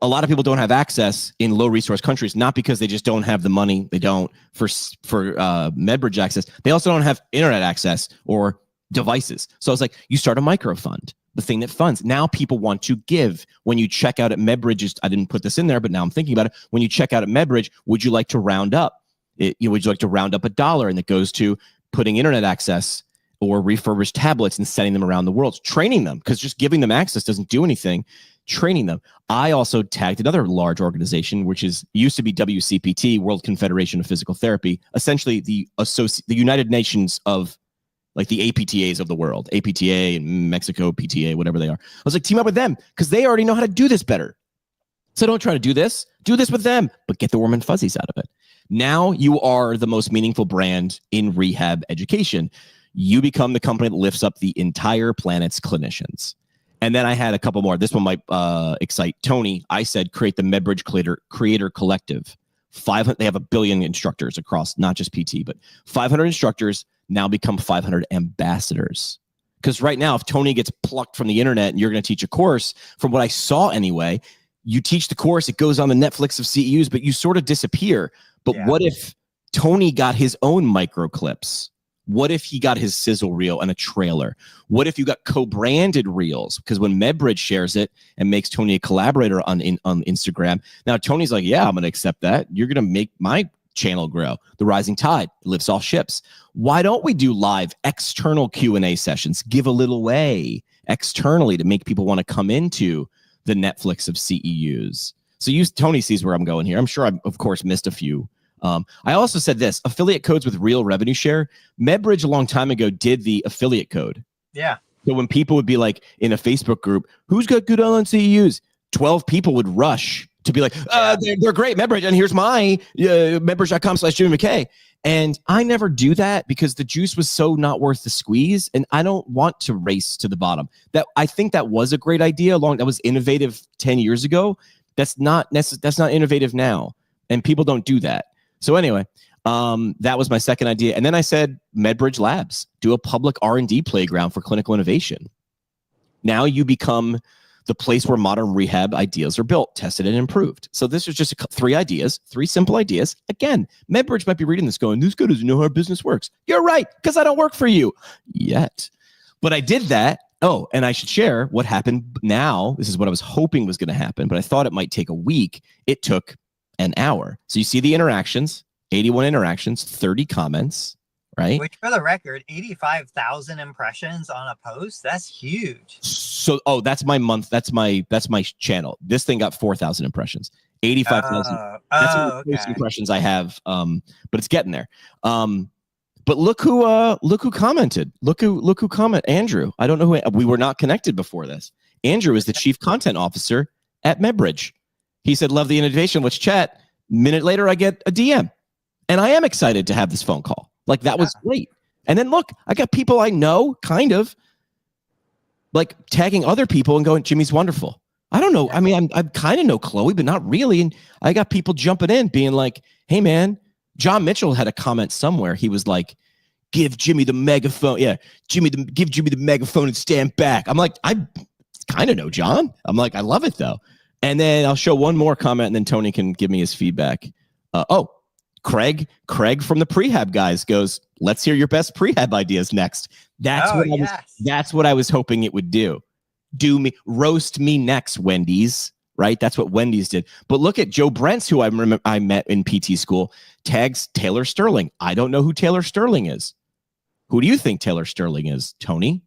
A: a lot of people don't have access in low resource countries, not because they just don't have the money. They don't for MedBridge access. They also don't have internet access or devices. So it's like you start a micro fund, the thing that funds. Now people want to give. When you check out at MedBridge, I didn't put this in there, but now I'm thinking about it. When you check out at MedBridge, would you like to round up? Would you like to round up $1 and it goes to putting internet access or refurbished tablets and sending them around the world, training them, because just giving them access doesn't do anything. Training them. I also tagged another large organization, which used to be WCPT, World Confederation of Physical Therapy, essentially the United Nations of like the APTAs of the world, APTA and Mexico PTA, whatever they are. I was like, team up with them because they already know how to do this better. So don't try to do this with them, but get the warm and fuzzies out of it. Now you are the most meaningful brand in rehab education. You become the company that lifts up the entire planet's clinicians. And then I had a couple more. This one might excite Tony. I said, create the MedBridge Creator Collective. 500. They have 1 billion instructors across, not just PT, but 500 instructors now become 500 ambassadors. Because right now, if Tony gets plucked from the internet and you're going to teach a course, from what I saw anyway, you teach the course, it goes on the Netflix of CEUs, but you sort of disappear. But what if Tony got his own micro clips? What if he got his sizzle reel and a trailer? What if you got co-branded reels? Because when MedBridge shares it and makes Tony a collaborator on Instagram, now Tony's like, yeah, I'm going to accept that. You're going to make my channel grow. The rising tide lifts all ships. Why don't we do live external Q&A sessions? Give a little way externally to make people want to come into the Netflix of CEUs. So Tony sees where I'm going here. I'm sure I, of course, missed a few. I also said this, affiliate codes with real revenue share. MedBridge a long time ago did the affiliate code. Yeah. So when people would be like in a Facebook group, who's got good online CEUs? 12 people would rush to be like, they're great, MedBridge, and here's my MedBridge.com/Jimmy McKay. And I never do that because the juice was so not worth the squeeze, and I don't want to race to the bottom. I think that was a great idea. That was innovative 10 years ago. That's not innovative now, and people don't do that. So anyway, that was my second idea. And then I said, MedBridge Labs, do a public R&D playground for clinical innovation. Now you become the place where modern rehab ideas are built, tested, and improved. So this was just 3 ideas, 3 simple ideas. Again, MedBridge might be reading this going, this guy doesn't know how business works. You're right, because I don't work for you yet. But I did that. Oh, and I should share what happened now. This is what I was hoping was going to happen, but I thought it might take a week. It took an hour. So you see the interactions, 81 interactions, 30 comments, right?
C: Which, for the record, 85,000 impressions on a post. That's huge.
A: So, that's my month. That's my channel. This thing got 4,000 impressions, 85,000. That's the most impressions I have. But it's getting there. But look who commented. Look who commented. Andrew. I don't know who. We were not connected before this. Andrew is the chief content officer at MedBridge. He said, "Love the innovation. Let's chat." Minute later, I get a DM, and I am excited to have this phone call. Like, that was great. And then look, I got people I know, kind of, like tagging other people and going, "Jimmy's wonderful." I don't know. I mean, I kind of know Chloe, but not really. And I got people jumping in being like, "Hey, man." John Mitchell had a comment somewhere. He was like, "Give Jimmy the megaphone." Yeah, give Jimmy the megaphone and stand back. I'm like, I kind of know John. I'm like, I love it though. And then I'll show one more comment, and then Tony can give me his feedback. Craig from the prehab guys goes, "Let's hear your best prehab ideas next." That's what I was hoping it would do. Roast me next, Wendy's. Right? That's what Wendy's did. But look at Joe Brents, who I met in PT school, tags Taylor Sterling. I don't know who Taylor Sterling is. Who do you think Taylor Sterling is, Tony?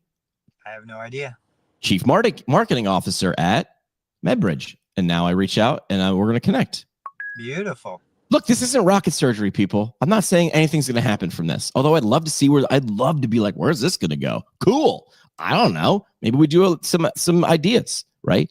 C: I have no idea.
A: Chief Marketing Officer at MedBridge. And now I reach out and we're going to connect.
C: Beautiful.
A: Look, this isn't rocket surgery, people. I'm not saying anything's going to happen from this. Although I'd love to be like, where's this going to go? Cool. I don't know. Maybe we do some ideas, right?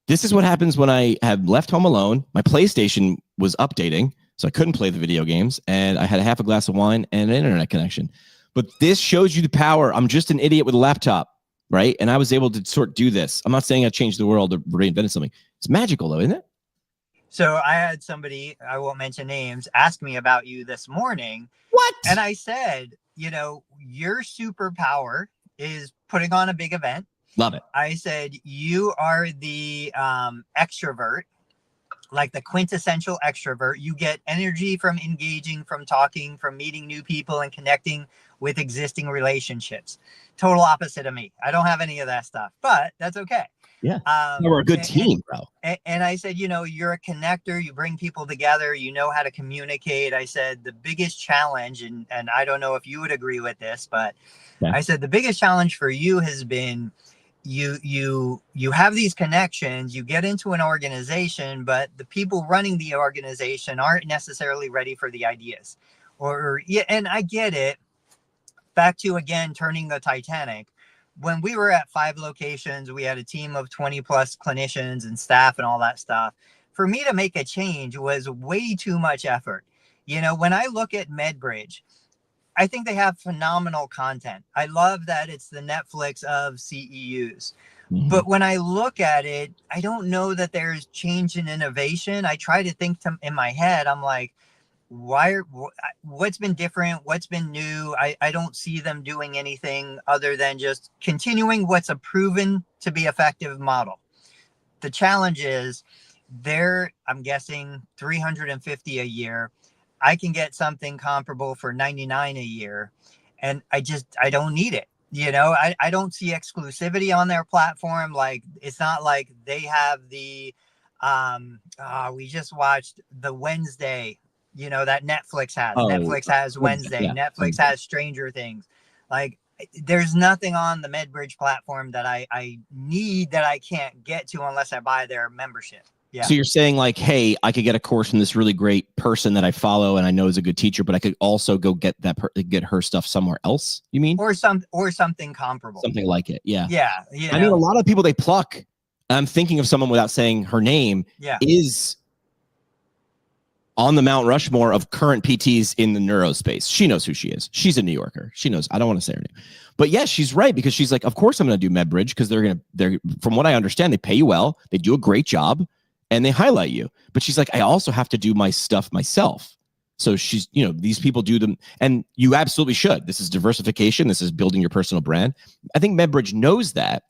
A: This is what happens when I have left home alone. My PlayStation was updating, so I couldn't play the video games, and I had a half a glass of wine and an internet connection. But this shows you the power. I'm just an idiot with a laptop, right? And I was able to do this. I'm not saying I changed the world or reinvented something. It's magical, though, isn't it?
C: So I had somebody, I won't mention names, ask me about you this morning.
A: What?
C: And I said, your superpower is putting on a big event.
A: Love it.
C: I said, you are the extrovert, like the quintessential extrovert. You get energy from engaging, from talking, from meeting new people and connecting with existing relationships. Total opposite of me. I don't have any of that stuff, but that's okay.
A: Yeah. We're a good team, bro.
C: And I said, you're a connector. You bring people together. You know how to communicate. I said, the biggest challenge, and I don't know if you would agree with this, but I said, the biggest challenge for you has been you have these connections, you get into an organization, but the people running the organization aren't necessarily ready for the ideas. And I get it. Back to, again, turning the Titanic. When we were at 5 locations, we had a team of 20 plus clinicians and staff and all that stuff. For me to make a change was way too much effort. When I look at MedBridge, I think they have phenomenal content. I love that it's the Netflix of CEUs. Mm-hmm. But when I look at it, I don't know that there's change and innovation. I try to think in my head, I'm like, what's been different? What's been new? I don't see them doing anything other than just continuing what's a proven to be effective model. The challenge is I'm guessing 350 a year. I can get something comparable for 99 a year, and I don't need it. I don't see exclusivity on their platform. Like, it's not like they have the, we just watched the Wednesday, that Netflix has. Netflix has Wednesday. Yeah. Netflix has Stranger Things. Like, there's nothing on the MedBridge platform that I need that I can't get to unless I buy their membership. Yeah. So
A: you're saying, like, hey, I could get a course from this really great person that I follow and I know is a good teacher, but I could also go get get her stuff somewhere else. You mean?
C: Or something comparable.
A: Something like it. Yeah.
C: Yeah.
A: I mean, a lot of people they pluck. I'm thinking of someone without saying her name.
C: Yeah.
A: Is on the Mount Rushmore of current PTs in the neuro space. She knows who she is. She's a New Yorker. She knows. I don't want to say her name. But yes, she's right, because she's like, of course I'm going to do MedBridge, because they're from what I understand, they pay you well, they do a great job, and they highlight you. But she's like, I also have to do my stuff myself. So she's, these people do them, and you absolutely should. This is diversification. This is building your personal brand. I think MedBridge knows that,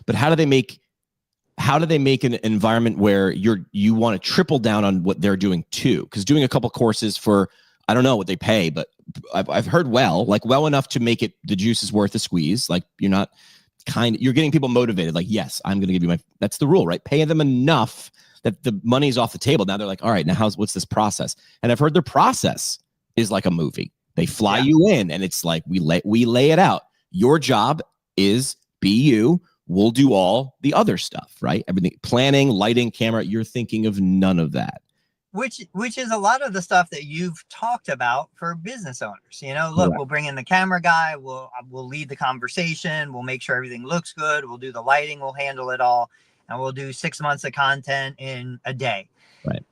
A: but how do they make an environment where you want to triple down on what they're doing too? Because doing a couple courses for, I don't know what they pay, but I've heard well enough to make it, the juice is worth the squeeze. Like you're getting people motivated. Like, yes, I'm going to give you that's the rule, right? Pay them enough that the money's off the table. Now they're like, all right, now what's this process? And I've heard their process is like a movie. They fly you in, and it's like, we lay it out. Your job is be you. We'll do all the other stuff, right? Everything, planning, lighting, camera. You're thinking of none of that.
C: Which is a lot of the stuff that you've talked about for business owners. Look, we'll bring in the camera guy. We'll lead the conversation. We'll make sure everything looks good. We'll do the lighting. We'll handle it all. And we'll do 6 months of content in a day.
A: Right.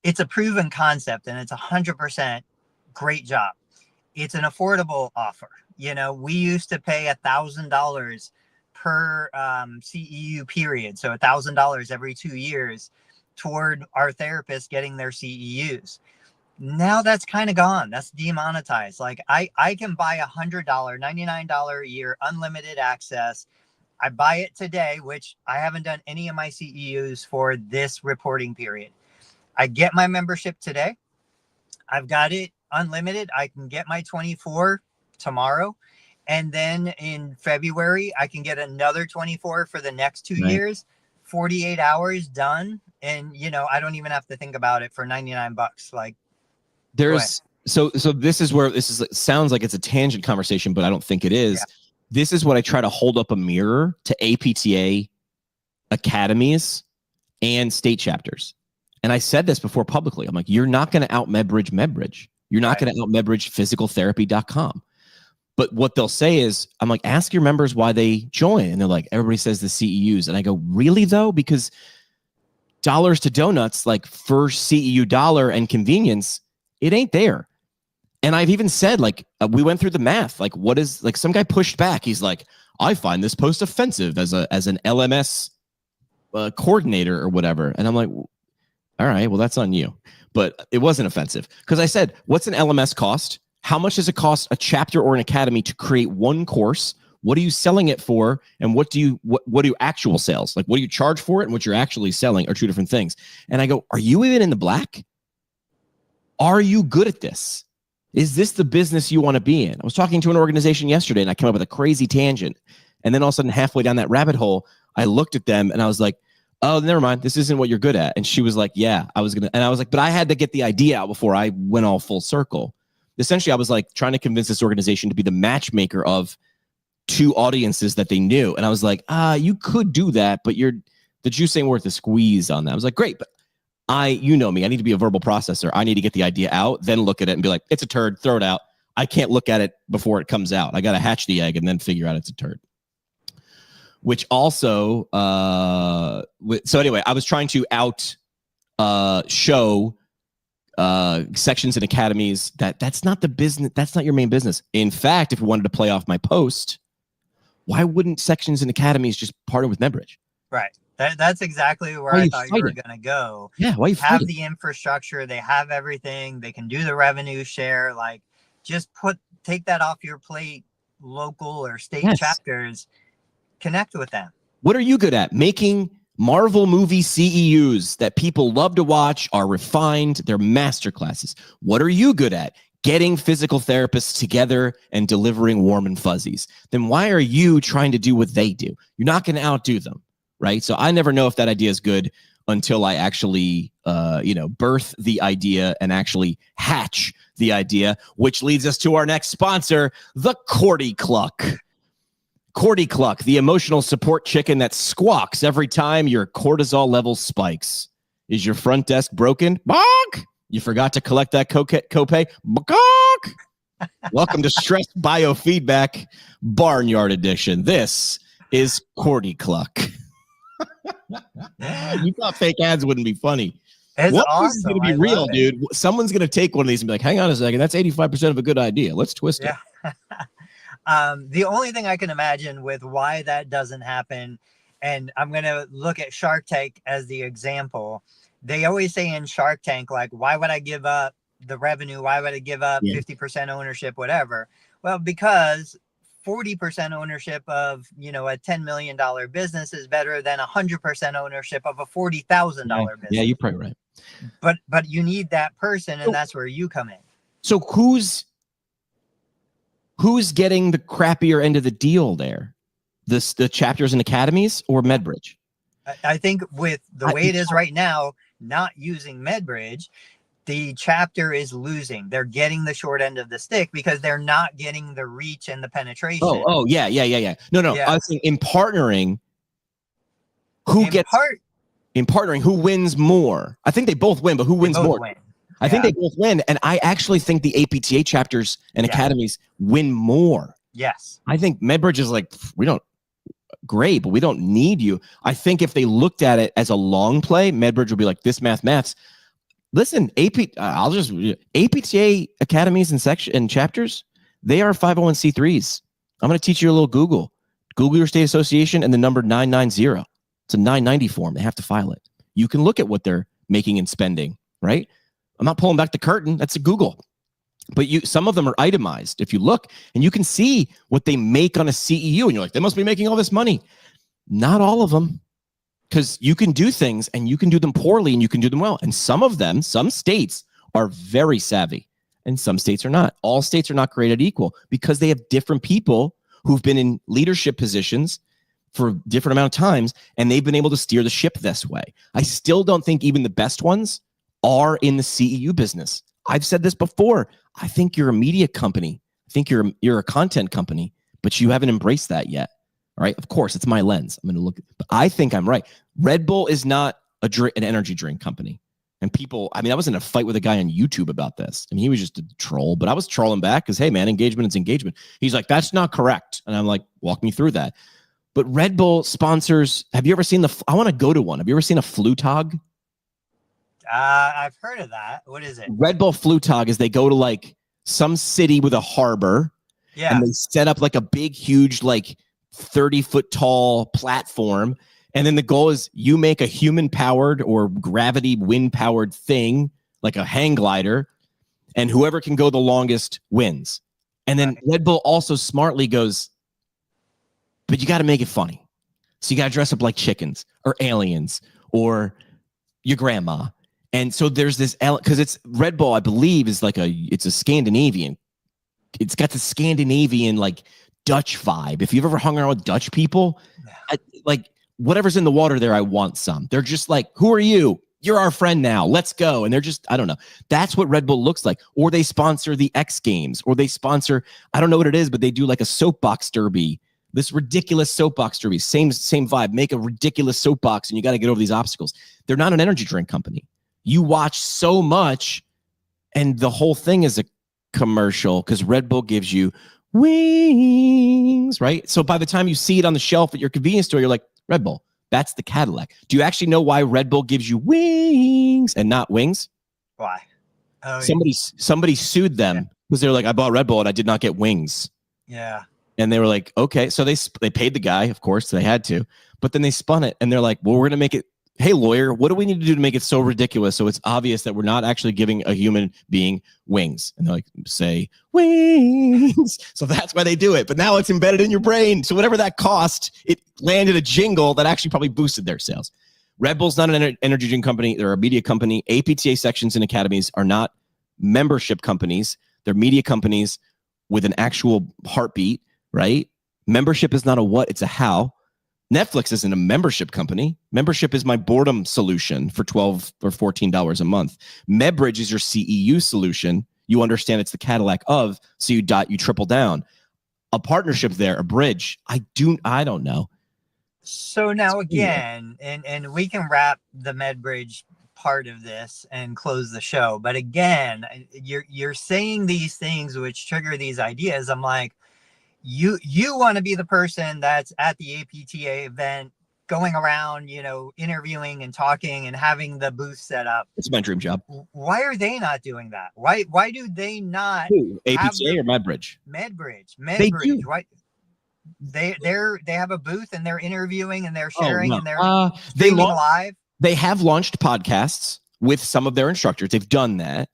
C: It's a proven concept, and it's 100% great job. It's an affordable offer. We used to pay $1,000 per CEU period. So $1,000 every 2 years toward our therapists getting their CEUs. Now that's kind of gone. That's demonetized. Like I can buy $100, $99 a year, unlimited access. I buy it today, which I haven't done any of my CEUs for this reporting period. I get my membership today. I've got it unlimited. I can get my 24 tomorrow. And then in February, I can get another 24 for the next 2 years, 48 hours done. And, I don't even have to think about it for $99. Like,
A: so this is where sounds like it's a tangent conversation, but I don't think it is. Yeah. This is what I try to hold up a mirror to APTA academies and state chapters. And I said this before publicly. I'm like, you're not going to out MedBridge. You're not going to out MedBridge physicaltherapy.com. But what they'll say is, I'm like, ask your members why they join. And they're like, everybody says the CEUs. And I go, really though? Because dollars to donuts, like for CEU dollar and convenience, it ain't there. And I've even said, like, we went through the math. Like, what is, like, some guy pushed back. He's like, I find this post offensive as an LMS coordinator or whatever. And I'm like, all right, well, that's on you. But it wasn't offensive, because I said, what's an LMS cost? How much does it cost a chapter or an academy to create one course? What are you selling it for? And what do actual sales? Like, what do you charge for it? And what you're actually selling are two different things. And I go, are you even in the black? Are you good at this? Is this the business you want to be in? I was talking to an organization yesterday, and I came up with a crazy tangent. And then all of a sudden, halfway down that rabbit hole, I looked at them and I was like, oh, never mind. This isn't what you're good at. And she was like, yeah, I was going to. And I was like, but I had to get the idea out before I went all full circle. Essentially, I was like trying to convince this organization to be the matchmaker of two audiences that they knew. And I was like, you could do that, but the juice ain't worth the squeeze on that. I was like, great, but you know me, I need to be a verbal processor. I need to get the idea out, then look at it and be like, it's a turd, throw it out. I can't look at it before it comes out. I got to hatch the egg and then figure out it's a turd. Which also, so anyway, I was trying to show sections and academies that's not the business. That's not your main business. In fact, if we wanted to play off my post, why wouldn't sections and academies just partner with MedBridge?
C: Right. That's exactly where I thought you were going to go.
A: Yeah. Why you
C: have the infrastructure? They have everything. They can do the revenue share. Like, just take that off your plate. Local or state chapters, connect with them.
A: What are you good at? Making Marvel movie CEUs that people love to watch, are refined. They're masterclasses. What are you good at? Getting physical therapists together and delivering warm and fuzzies. Then why are you trying to do what they do? You're not going to outdo them, right? So I never know if that idea is good until I actually, birth the idea and actually hatch the idea, which leads us to our next sponsor, the Cordy Cluck. Cordy Cluck, the emotional support chicken that squawks every time your cortisol level spikes. Is your front desk broken? Bonk! You forgot to collect that copay? Bonk! Welcome to Stress Biofeedback Barnyard Edition. This is Cordy Cluck. You thought fake ads wouldn't be funny.
C: It's
A: One of
C: awesome.
A: these is going to
C: I
A: be real,
C: love it.
A: dude. Someone's going to take one of these and be like, hang on a second, that's 85% of a good idea. Let's twist it.
C: The only thing I can imagine with why that doesn't happen, and I'm going to look at Shark Tank as the example. They always say in Shark Tank, like, why would I give up the revenue? Why would I give up 50% ownership, whatever? Well, because 40% ownership of, a $10 million business is better than 100% ownership of a $40,000 business.
A: Yeah, you're probably right.
C: But you need that person, and that's where you come in.
A: So who's getting the crappier end of the deal there? The chapters and academies or MedBridge?
C: I think with the way it is right now, not using MedBridge, the chapter is losing. They're getting the short end of the stick because they're not getting the reach and the penetration.
A: Oh, yeah. No.
C: Yeah.
A: I was saying in partnering, in partnering, who wins more? I think they both win, but who wins more? I think they both win. And I actually think the APTA chapters and academies win more.
C: Yes.
A: I think MedBridge is like, great, but we don't need you. I think if they looked at it as a long play, MedBridge would be like, this maths. Listen, APTA academies and chapters, they are 501c3s. I'm going to teach you a little Google your state association and the number 990. It's a 990 form. They have to file it. You can look at what they're making and spending, right? I'm not pulling back the curtain. That's a Google. But some of them are itemized. If you look and you can see what they make on a CEU and you're like, they must be making all this money. Not all of them. Because you can do things and you can do them poorly and you can do them well. And some of them, some states are very savvy and some states are not. All states are not created equal because they have different people who've been in leadership positions for a different amount of times and they've been able to steer the ship this way. I still don't think even the best ones are in the CEU business. I've said this before. I think you're a media company. I think you're a content company, but you haven't embraced that yet. All right. Of course, it's my lens. I'm going to look, but I think I'm right. Red Bull is not an energy drink company. And people, I was in a fight with a guy on YouTube about this. He was just a troll, but I was trolling back because, hey, man, engagement is engagement. He's like, that's not correct. And I'm like, walk me through that. But Red Bull sponsors, have you ever seen I want to go to one. Have you ever seen a Flutog?
C: I've heard of that. What is it?
A: Red Bull Flutog is they go to like some city with a harbor. Yeah. And they set up like a big, huge, like 30-foot tall platform. And then the goal is you make a human powered or gravity wind powered thing like a hang glider. And whoever can go the longest wins. And then Red Bull also smartly goes, but you got to make it funny. So you got to dress up like chickens or aliens or your grandma. And so there's this, because it's Red Bull, I believe, is like it's a Scandinavian. It's got the Scandinavian, like Dutch vibe. If you've ever hung around with Dutch people, like whatever's in the water there, I want some. They're just like, who are you? You're our friend now. Let's go. And they're just, I don't know. That's what Red Bull looks like. Or they sponsor the X Games, or they sponsor, I don't know what it is, but they do like a soapbox derby. This ridiculous soapbox derby, same vibe. Make a ridiculous soapbox and you got to get over these obstacles. They're not an energy drink company. You watch so much and the whole thing is a commercial because Red Bull gives you wings, right? So by the time you see it on the shelf at your convenience store, you're like, Red Bull, that's the Cadillac. Do you actually know why Red Bull gives you wings and not wings?
C: Why? Oh,
A: Somebody sued them because they were like, I bought Red Bull and I did not get wings.
C: Yeah.
A: And they were like, okay. So they paid the guy, of course, they had to. But then they spun it and they're like, well, we're going to make it. Hey, lawyer, what do we need to do to make it so ridiculous so it's obvious that we're not actually giving a human being wings? And they're like, say wings. So that's why they do it. But now it's embedded in your brain. So whatever that cost, it landed a jingle that actually probably boosted their sales. Red Bull's not an energy drink company. They're a media company. APTA sections and academies are not membership companies. They're media companies with an actual heartbeat, right? Membership is not a what, it's a how. Netflix isn't a membership company. Membership is my boredom solution for $12 or $14 a month. MedBridge is your CEU solution. You understand it's the Cadillac of, so you triple down. A partnership there, a bridge. I don't know.
C: So now again, and we can wrap the MedBridge part of this and close the show. But again, you're saying these things which trigger these ideas. I'm like, you want to be the person that's at the APTA event going around, interviewing and talking and having the booth set up.
A: It's my dream job.
C: Why are they not doing that? Why do they not
A: Who,
C: have
A: APTA or MedBridge?
C: MedBridge?
A: They do.
C: Why they have a booth and they're interviewing and they're sharing and they're
A: they
C: streaming live.
A: They have launched podcasts with some of their instructors. They've done that.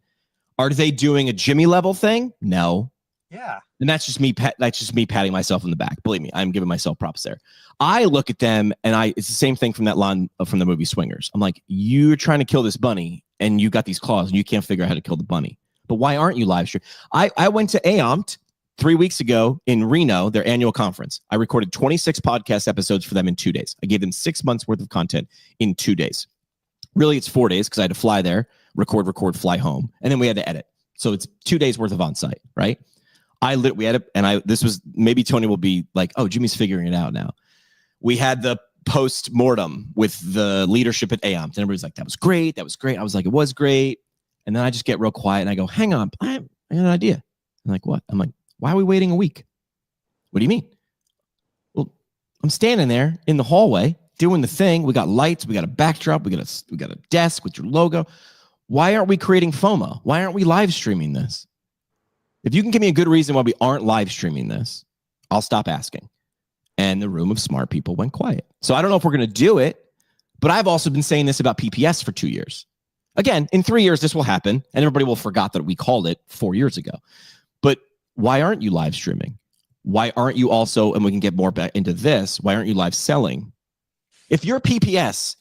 A: Are they doing a Jimmy level thing? No.
C: Yeah.
A: And that's just me. That's just me patting myself in the back. Believe me, I'm giving myself props there. I look at them and it's the same thing from that line from the movie Swingers. I'm like, you're trying to kill this bunny and you got these claws and you can't figure out how to kill the bunny. But why aren't you live streaming? I went to AOMT 3 weeks ago in Reno, their annual conference. I recorded 26 podcast episodes for them in 2 days. I gave them 6 months worth of content in 2 days. Really, it's 4 days because I had to fly there, record, fly home, and then we had to edit. So it's 2 days worth of on-site, right? This was, maybe Tony will be like, oh, Jimmy's figuring it out now. We had the post-mortem with the leadership at AOMT, and everybody's like, that was great. I was like, it was great. And then I just get real quiet and I go, hang on, I have an idea. I'm like, what? I'm like, why are we waiting a week? What do you mean? Well, I'm standing there in the hallway doing the thing. We got lights, we got a backdrop, we got a desk with your logo. Why aren't we creating FOMO? Why aren't we live streaming this? If you can give me a good reason why we aren't live streaming this, I'll stop asking. And the room of smart people went quiet. So I don't know if we're going to do it, but I've also been saying this about PPS for 2 years. Again, in 3 years, this will happen, and everybody will forgot that we called it 4 years ago. But why aren't you live streaming? Why aren't you also, and we can get more back into this, why aren't you live selling? If you're PPS,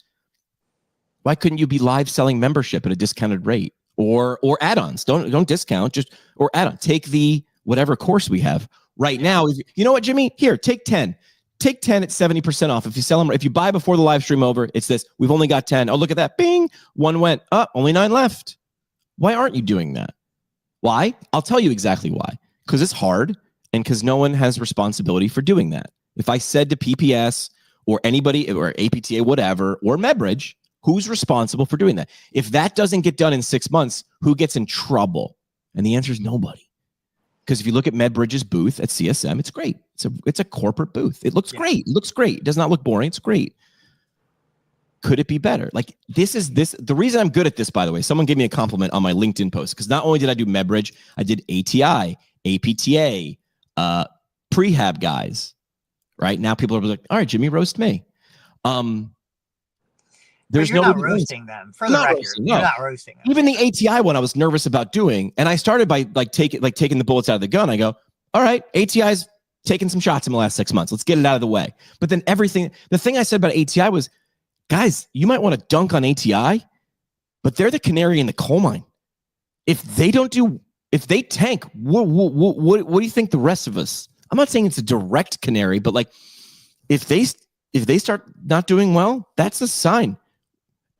A: why couldn't you be live selling membership at a discounted rate or add-ons? Don't discount, just or add-on. Take the whatever course we have right now. You know what, Jimmy? Here, take 10. Take 10 at 70% off. If you sell them, if you buy before the live stream over, it's this. We've only got 10. Oh, look at that. Bing. One went up. Only 9 left. Why aren't you doing that? Why? I'll tell you exactly why. Because it's hard and because no one has responsibility for doing that. If I said to PPS or anybody or APTA, whatever, or MedBridge, who's responsible for doing that? If that doesn't get done in 6 months, who gets in trouble? And the answer is nobody. Because if you look at MedBridge's booth at CSM, it's great. It's a corporate booth. It looks great. It looks great. It does not look boring. It's great. Could it be better? Like the reason I'm good at this, by the way, someone gave me a compliment on my LinkedIn post because not only did I do MedBridge, I did ATI, APTA, prehab guys. Right now, people are like, "All right, Jimmy, roast me."
C: There's you're not roasting them. For the record, you're not roasting them.
A: Even the ATI one, I was nervous about doing, and I started by taking the bullets out of the gun. I go, "All right, ATI's taken some shots in the last 6 months. Let's get it out of the way." But then the thing I said about ATI was, guys, you might want to dunk on ATI, but they're the canary in the coal mine. If they tank, what do you think the rest of us? I'm not saying it's a direct canary, but like if they start not doing well, that's a sign.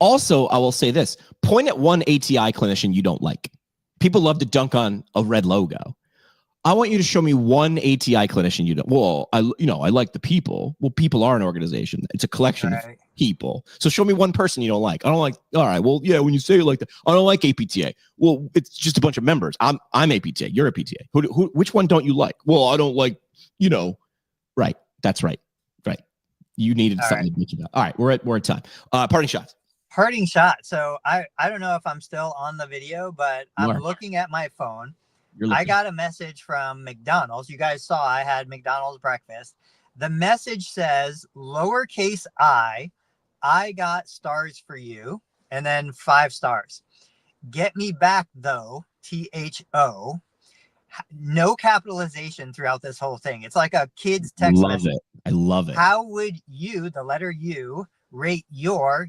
A: Also, I will say this: point at one ATI clinician you don't like. People love to dunk on a red logo. I want you to show me one ATI clinician you don't. Well, I like the people. Well, people are an organization. It's a collection of people. So show me one person you don't like. I don't like. All right. Well, yeah. When you say it like that, I don't like APTA. Well, it's just a bunch of members. I'm APTA. You're a PTA. Which one don't you like? Well, I don't like. Right. That's right. Right. You needed something to bitch about. All right. We're at time. Parting shots.
C: Parting shot. So I don't know if I'm still on the video, but I'm looking at my phone. I got a message from McDonald's. You guys saw I had McDonald's breakfast. The message says, lowercase I got stars for you, and then 5 stars. Get me back though, THO. No capitalization throughout this whole thing. It's like a kid's text message.
A: I love it.
C: How would you, the letter U, rate your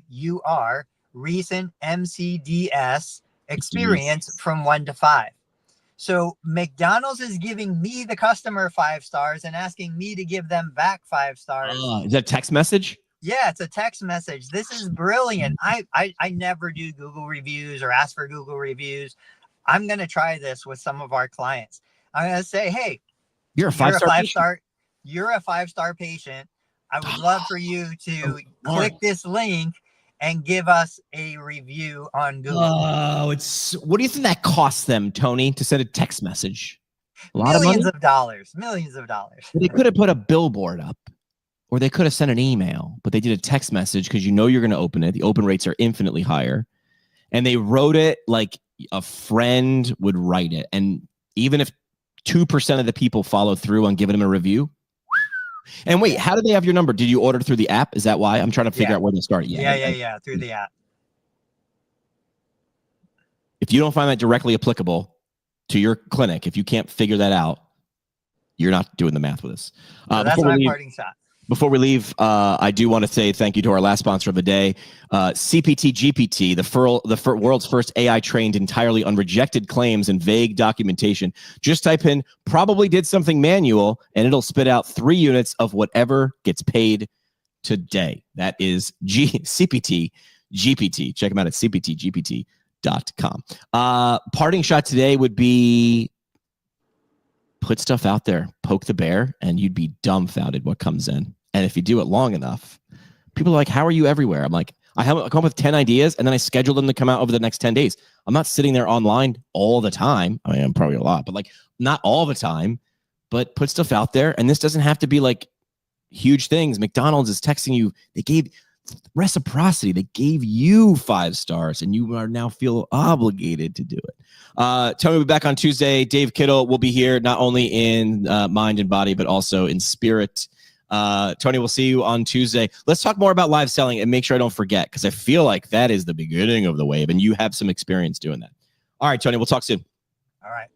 C: recent MCDS experience from 1 to 5? So McDonald's is giving me, the customer, 5 stars and asking me to give them back 5 stars.
A: Is that a text message?
C: Yeah, it's a text message. This is brilliant. I never do Google reviews or ask for Google reviews. I'm going to try this with some of our clients. I'm going to say, hey, you're a 5-star patient. I would love for you to click this link and give us a review on Google.
A: Oh, what do you think that costs them, Tony, to send a text message? A lot
C: millions
A: of money?
C: Of dollars. Millions of dollars.
A: They could have put a billboard up or they could have sent an email, but they did a text message because you know you're going to open it. The open rates are infinitely higher. And they wrote it like a friend would write it. And even if 2% of the people follow through on giving them a review. And wait, how did they have your number? Did you order through the app? Is that why? I'm trying to figure out where to start.
C: Yeah. Through the app.
A: If you don't find that directly applicable to your clinic, if you can't figure that out, you're not doing the math with us.
C: So that's my parting shot.
A: Before we leave, I do want to say thank you to our last sponsor of the day, CPT GPT, the world's first AI trained entirely on rejected claims and vague documentation. Just type in probably did something manual and it'll spit out 3 units of whatever gets paid today. That is CPT GPT. Check them out at cptgpt.com. Parting shot today would be put stuff out there, poke the bear, and you'd be dumbfounded what comes in. And if you do it long enough, people are like, how are you everywhere? I'm like, I come up with 10 ideas and then I schedule them to come out over the next 10 days. I'm not sitting there online all the time. I mean, I'm probably a lot, but like not all the time, but put stuff out there. And this doesn't have to be like huge things. McDonald's is texting you. They gave reciprocity. They gave you 5 stars and you are now feel obligated to do it. Tony will be back on Tuesday. Dave Kittle will be here not only in mind and body, but also in spirit. Tony, we'll see you on Tuesday. Let's talk more about live selling and make sure I don't forget, because I feel like that is the beginning of the wave and you have some experience doing that. All right, Tony, we'll talk soon.
C: All right.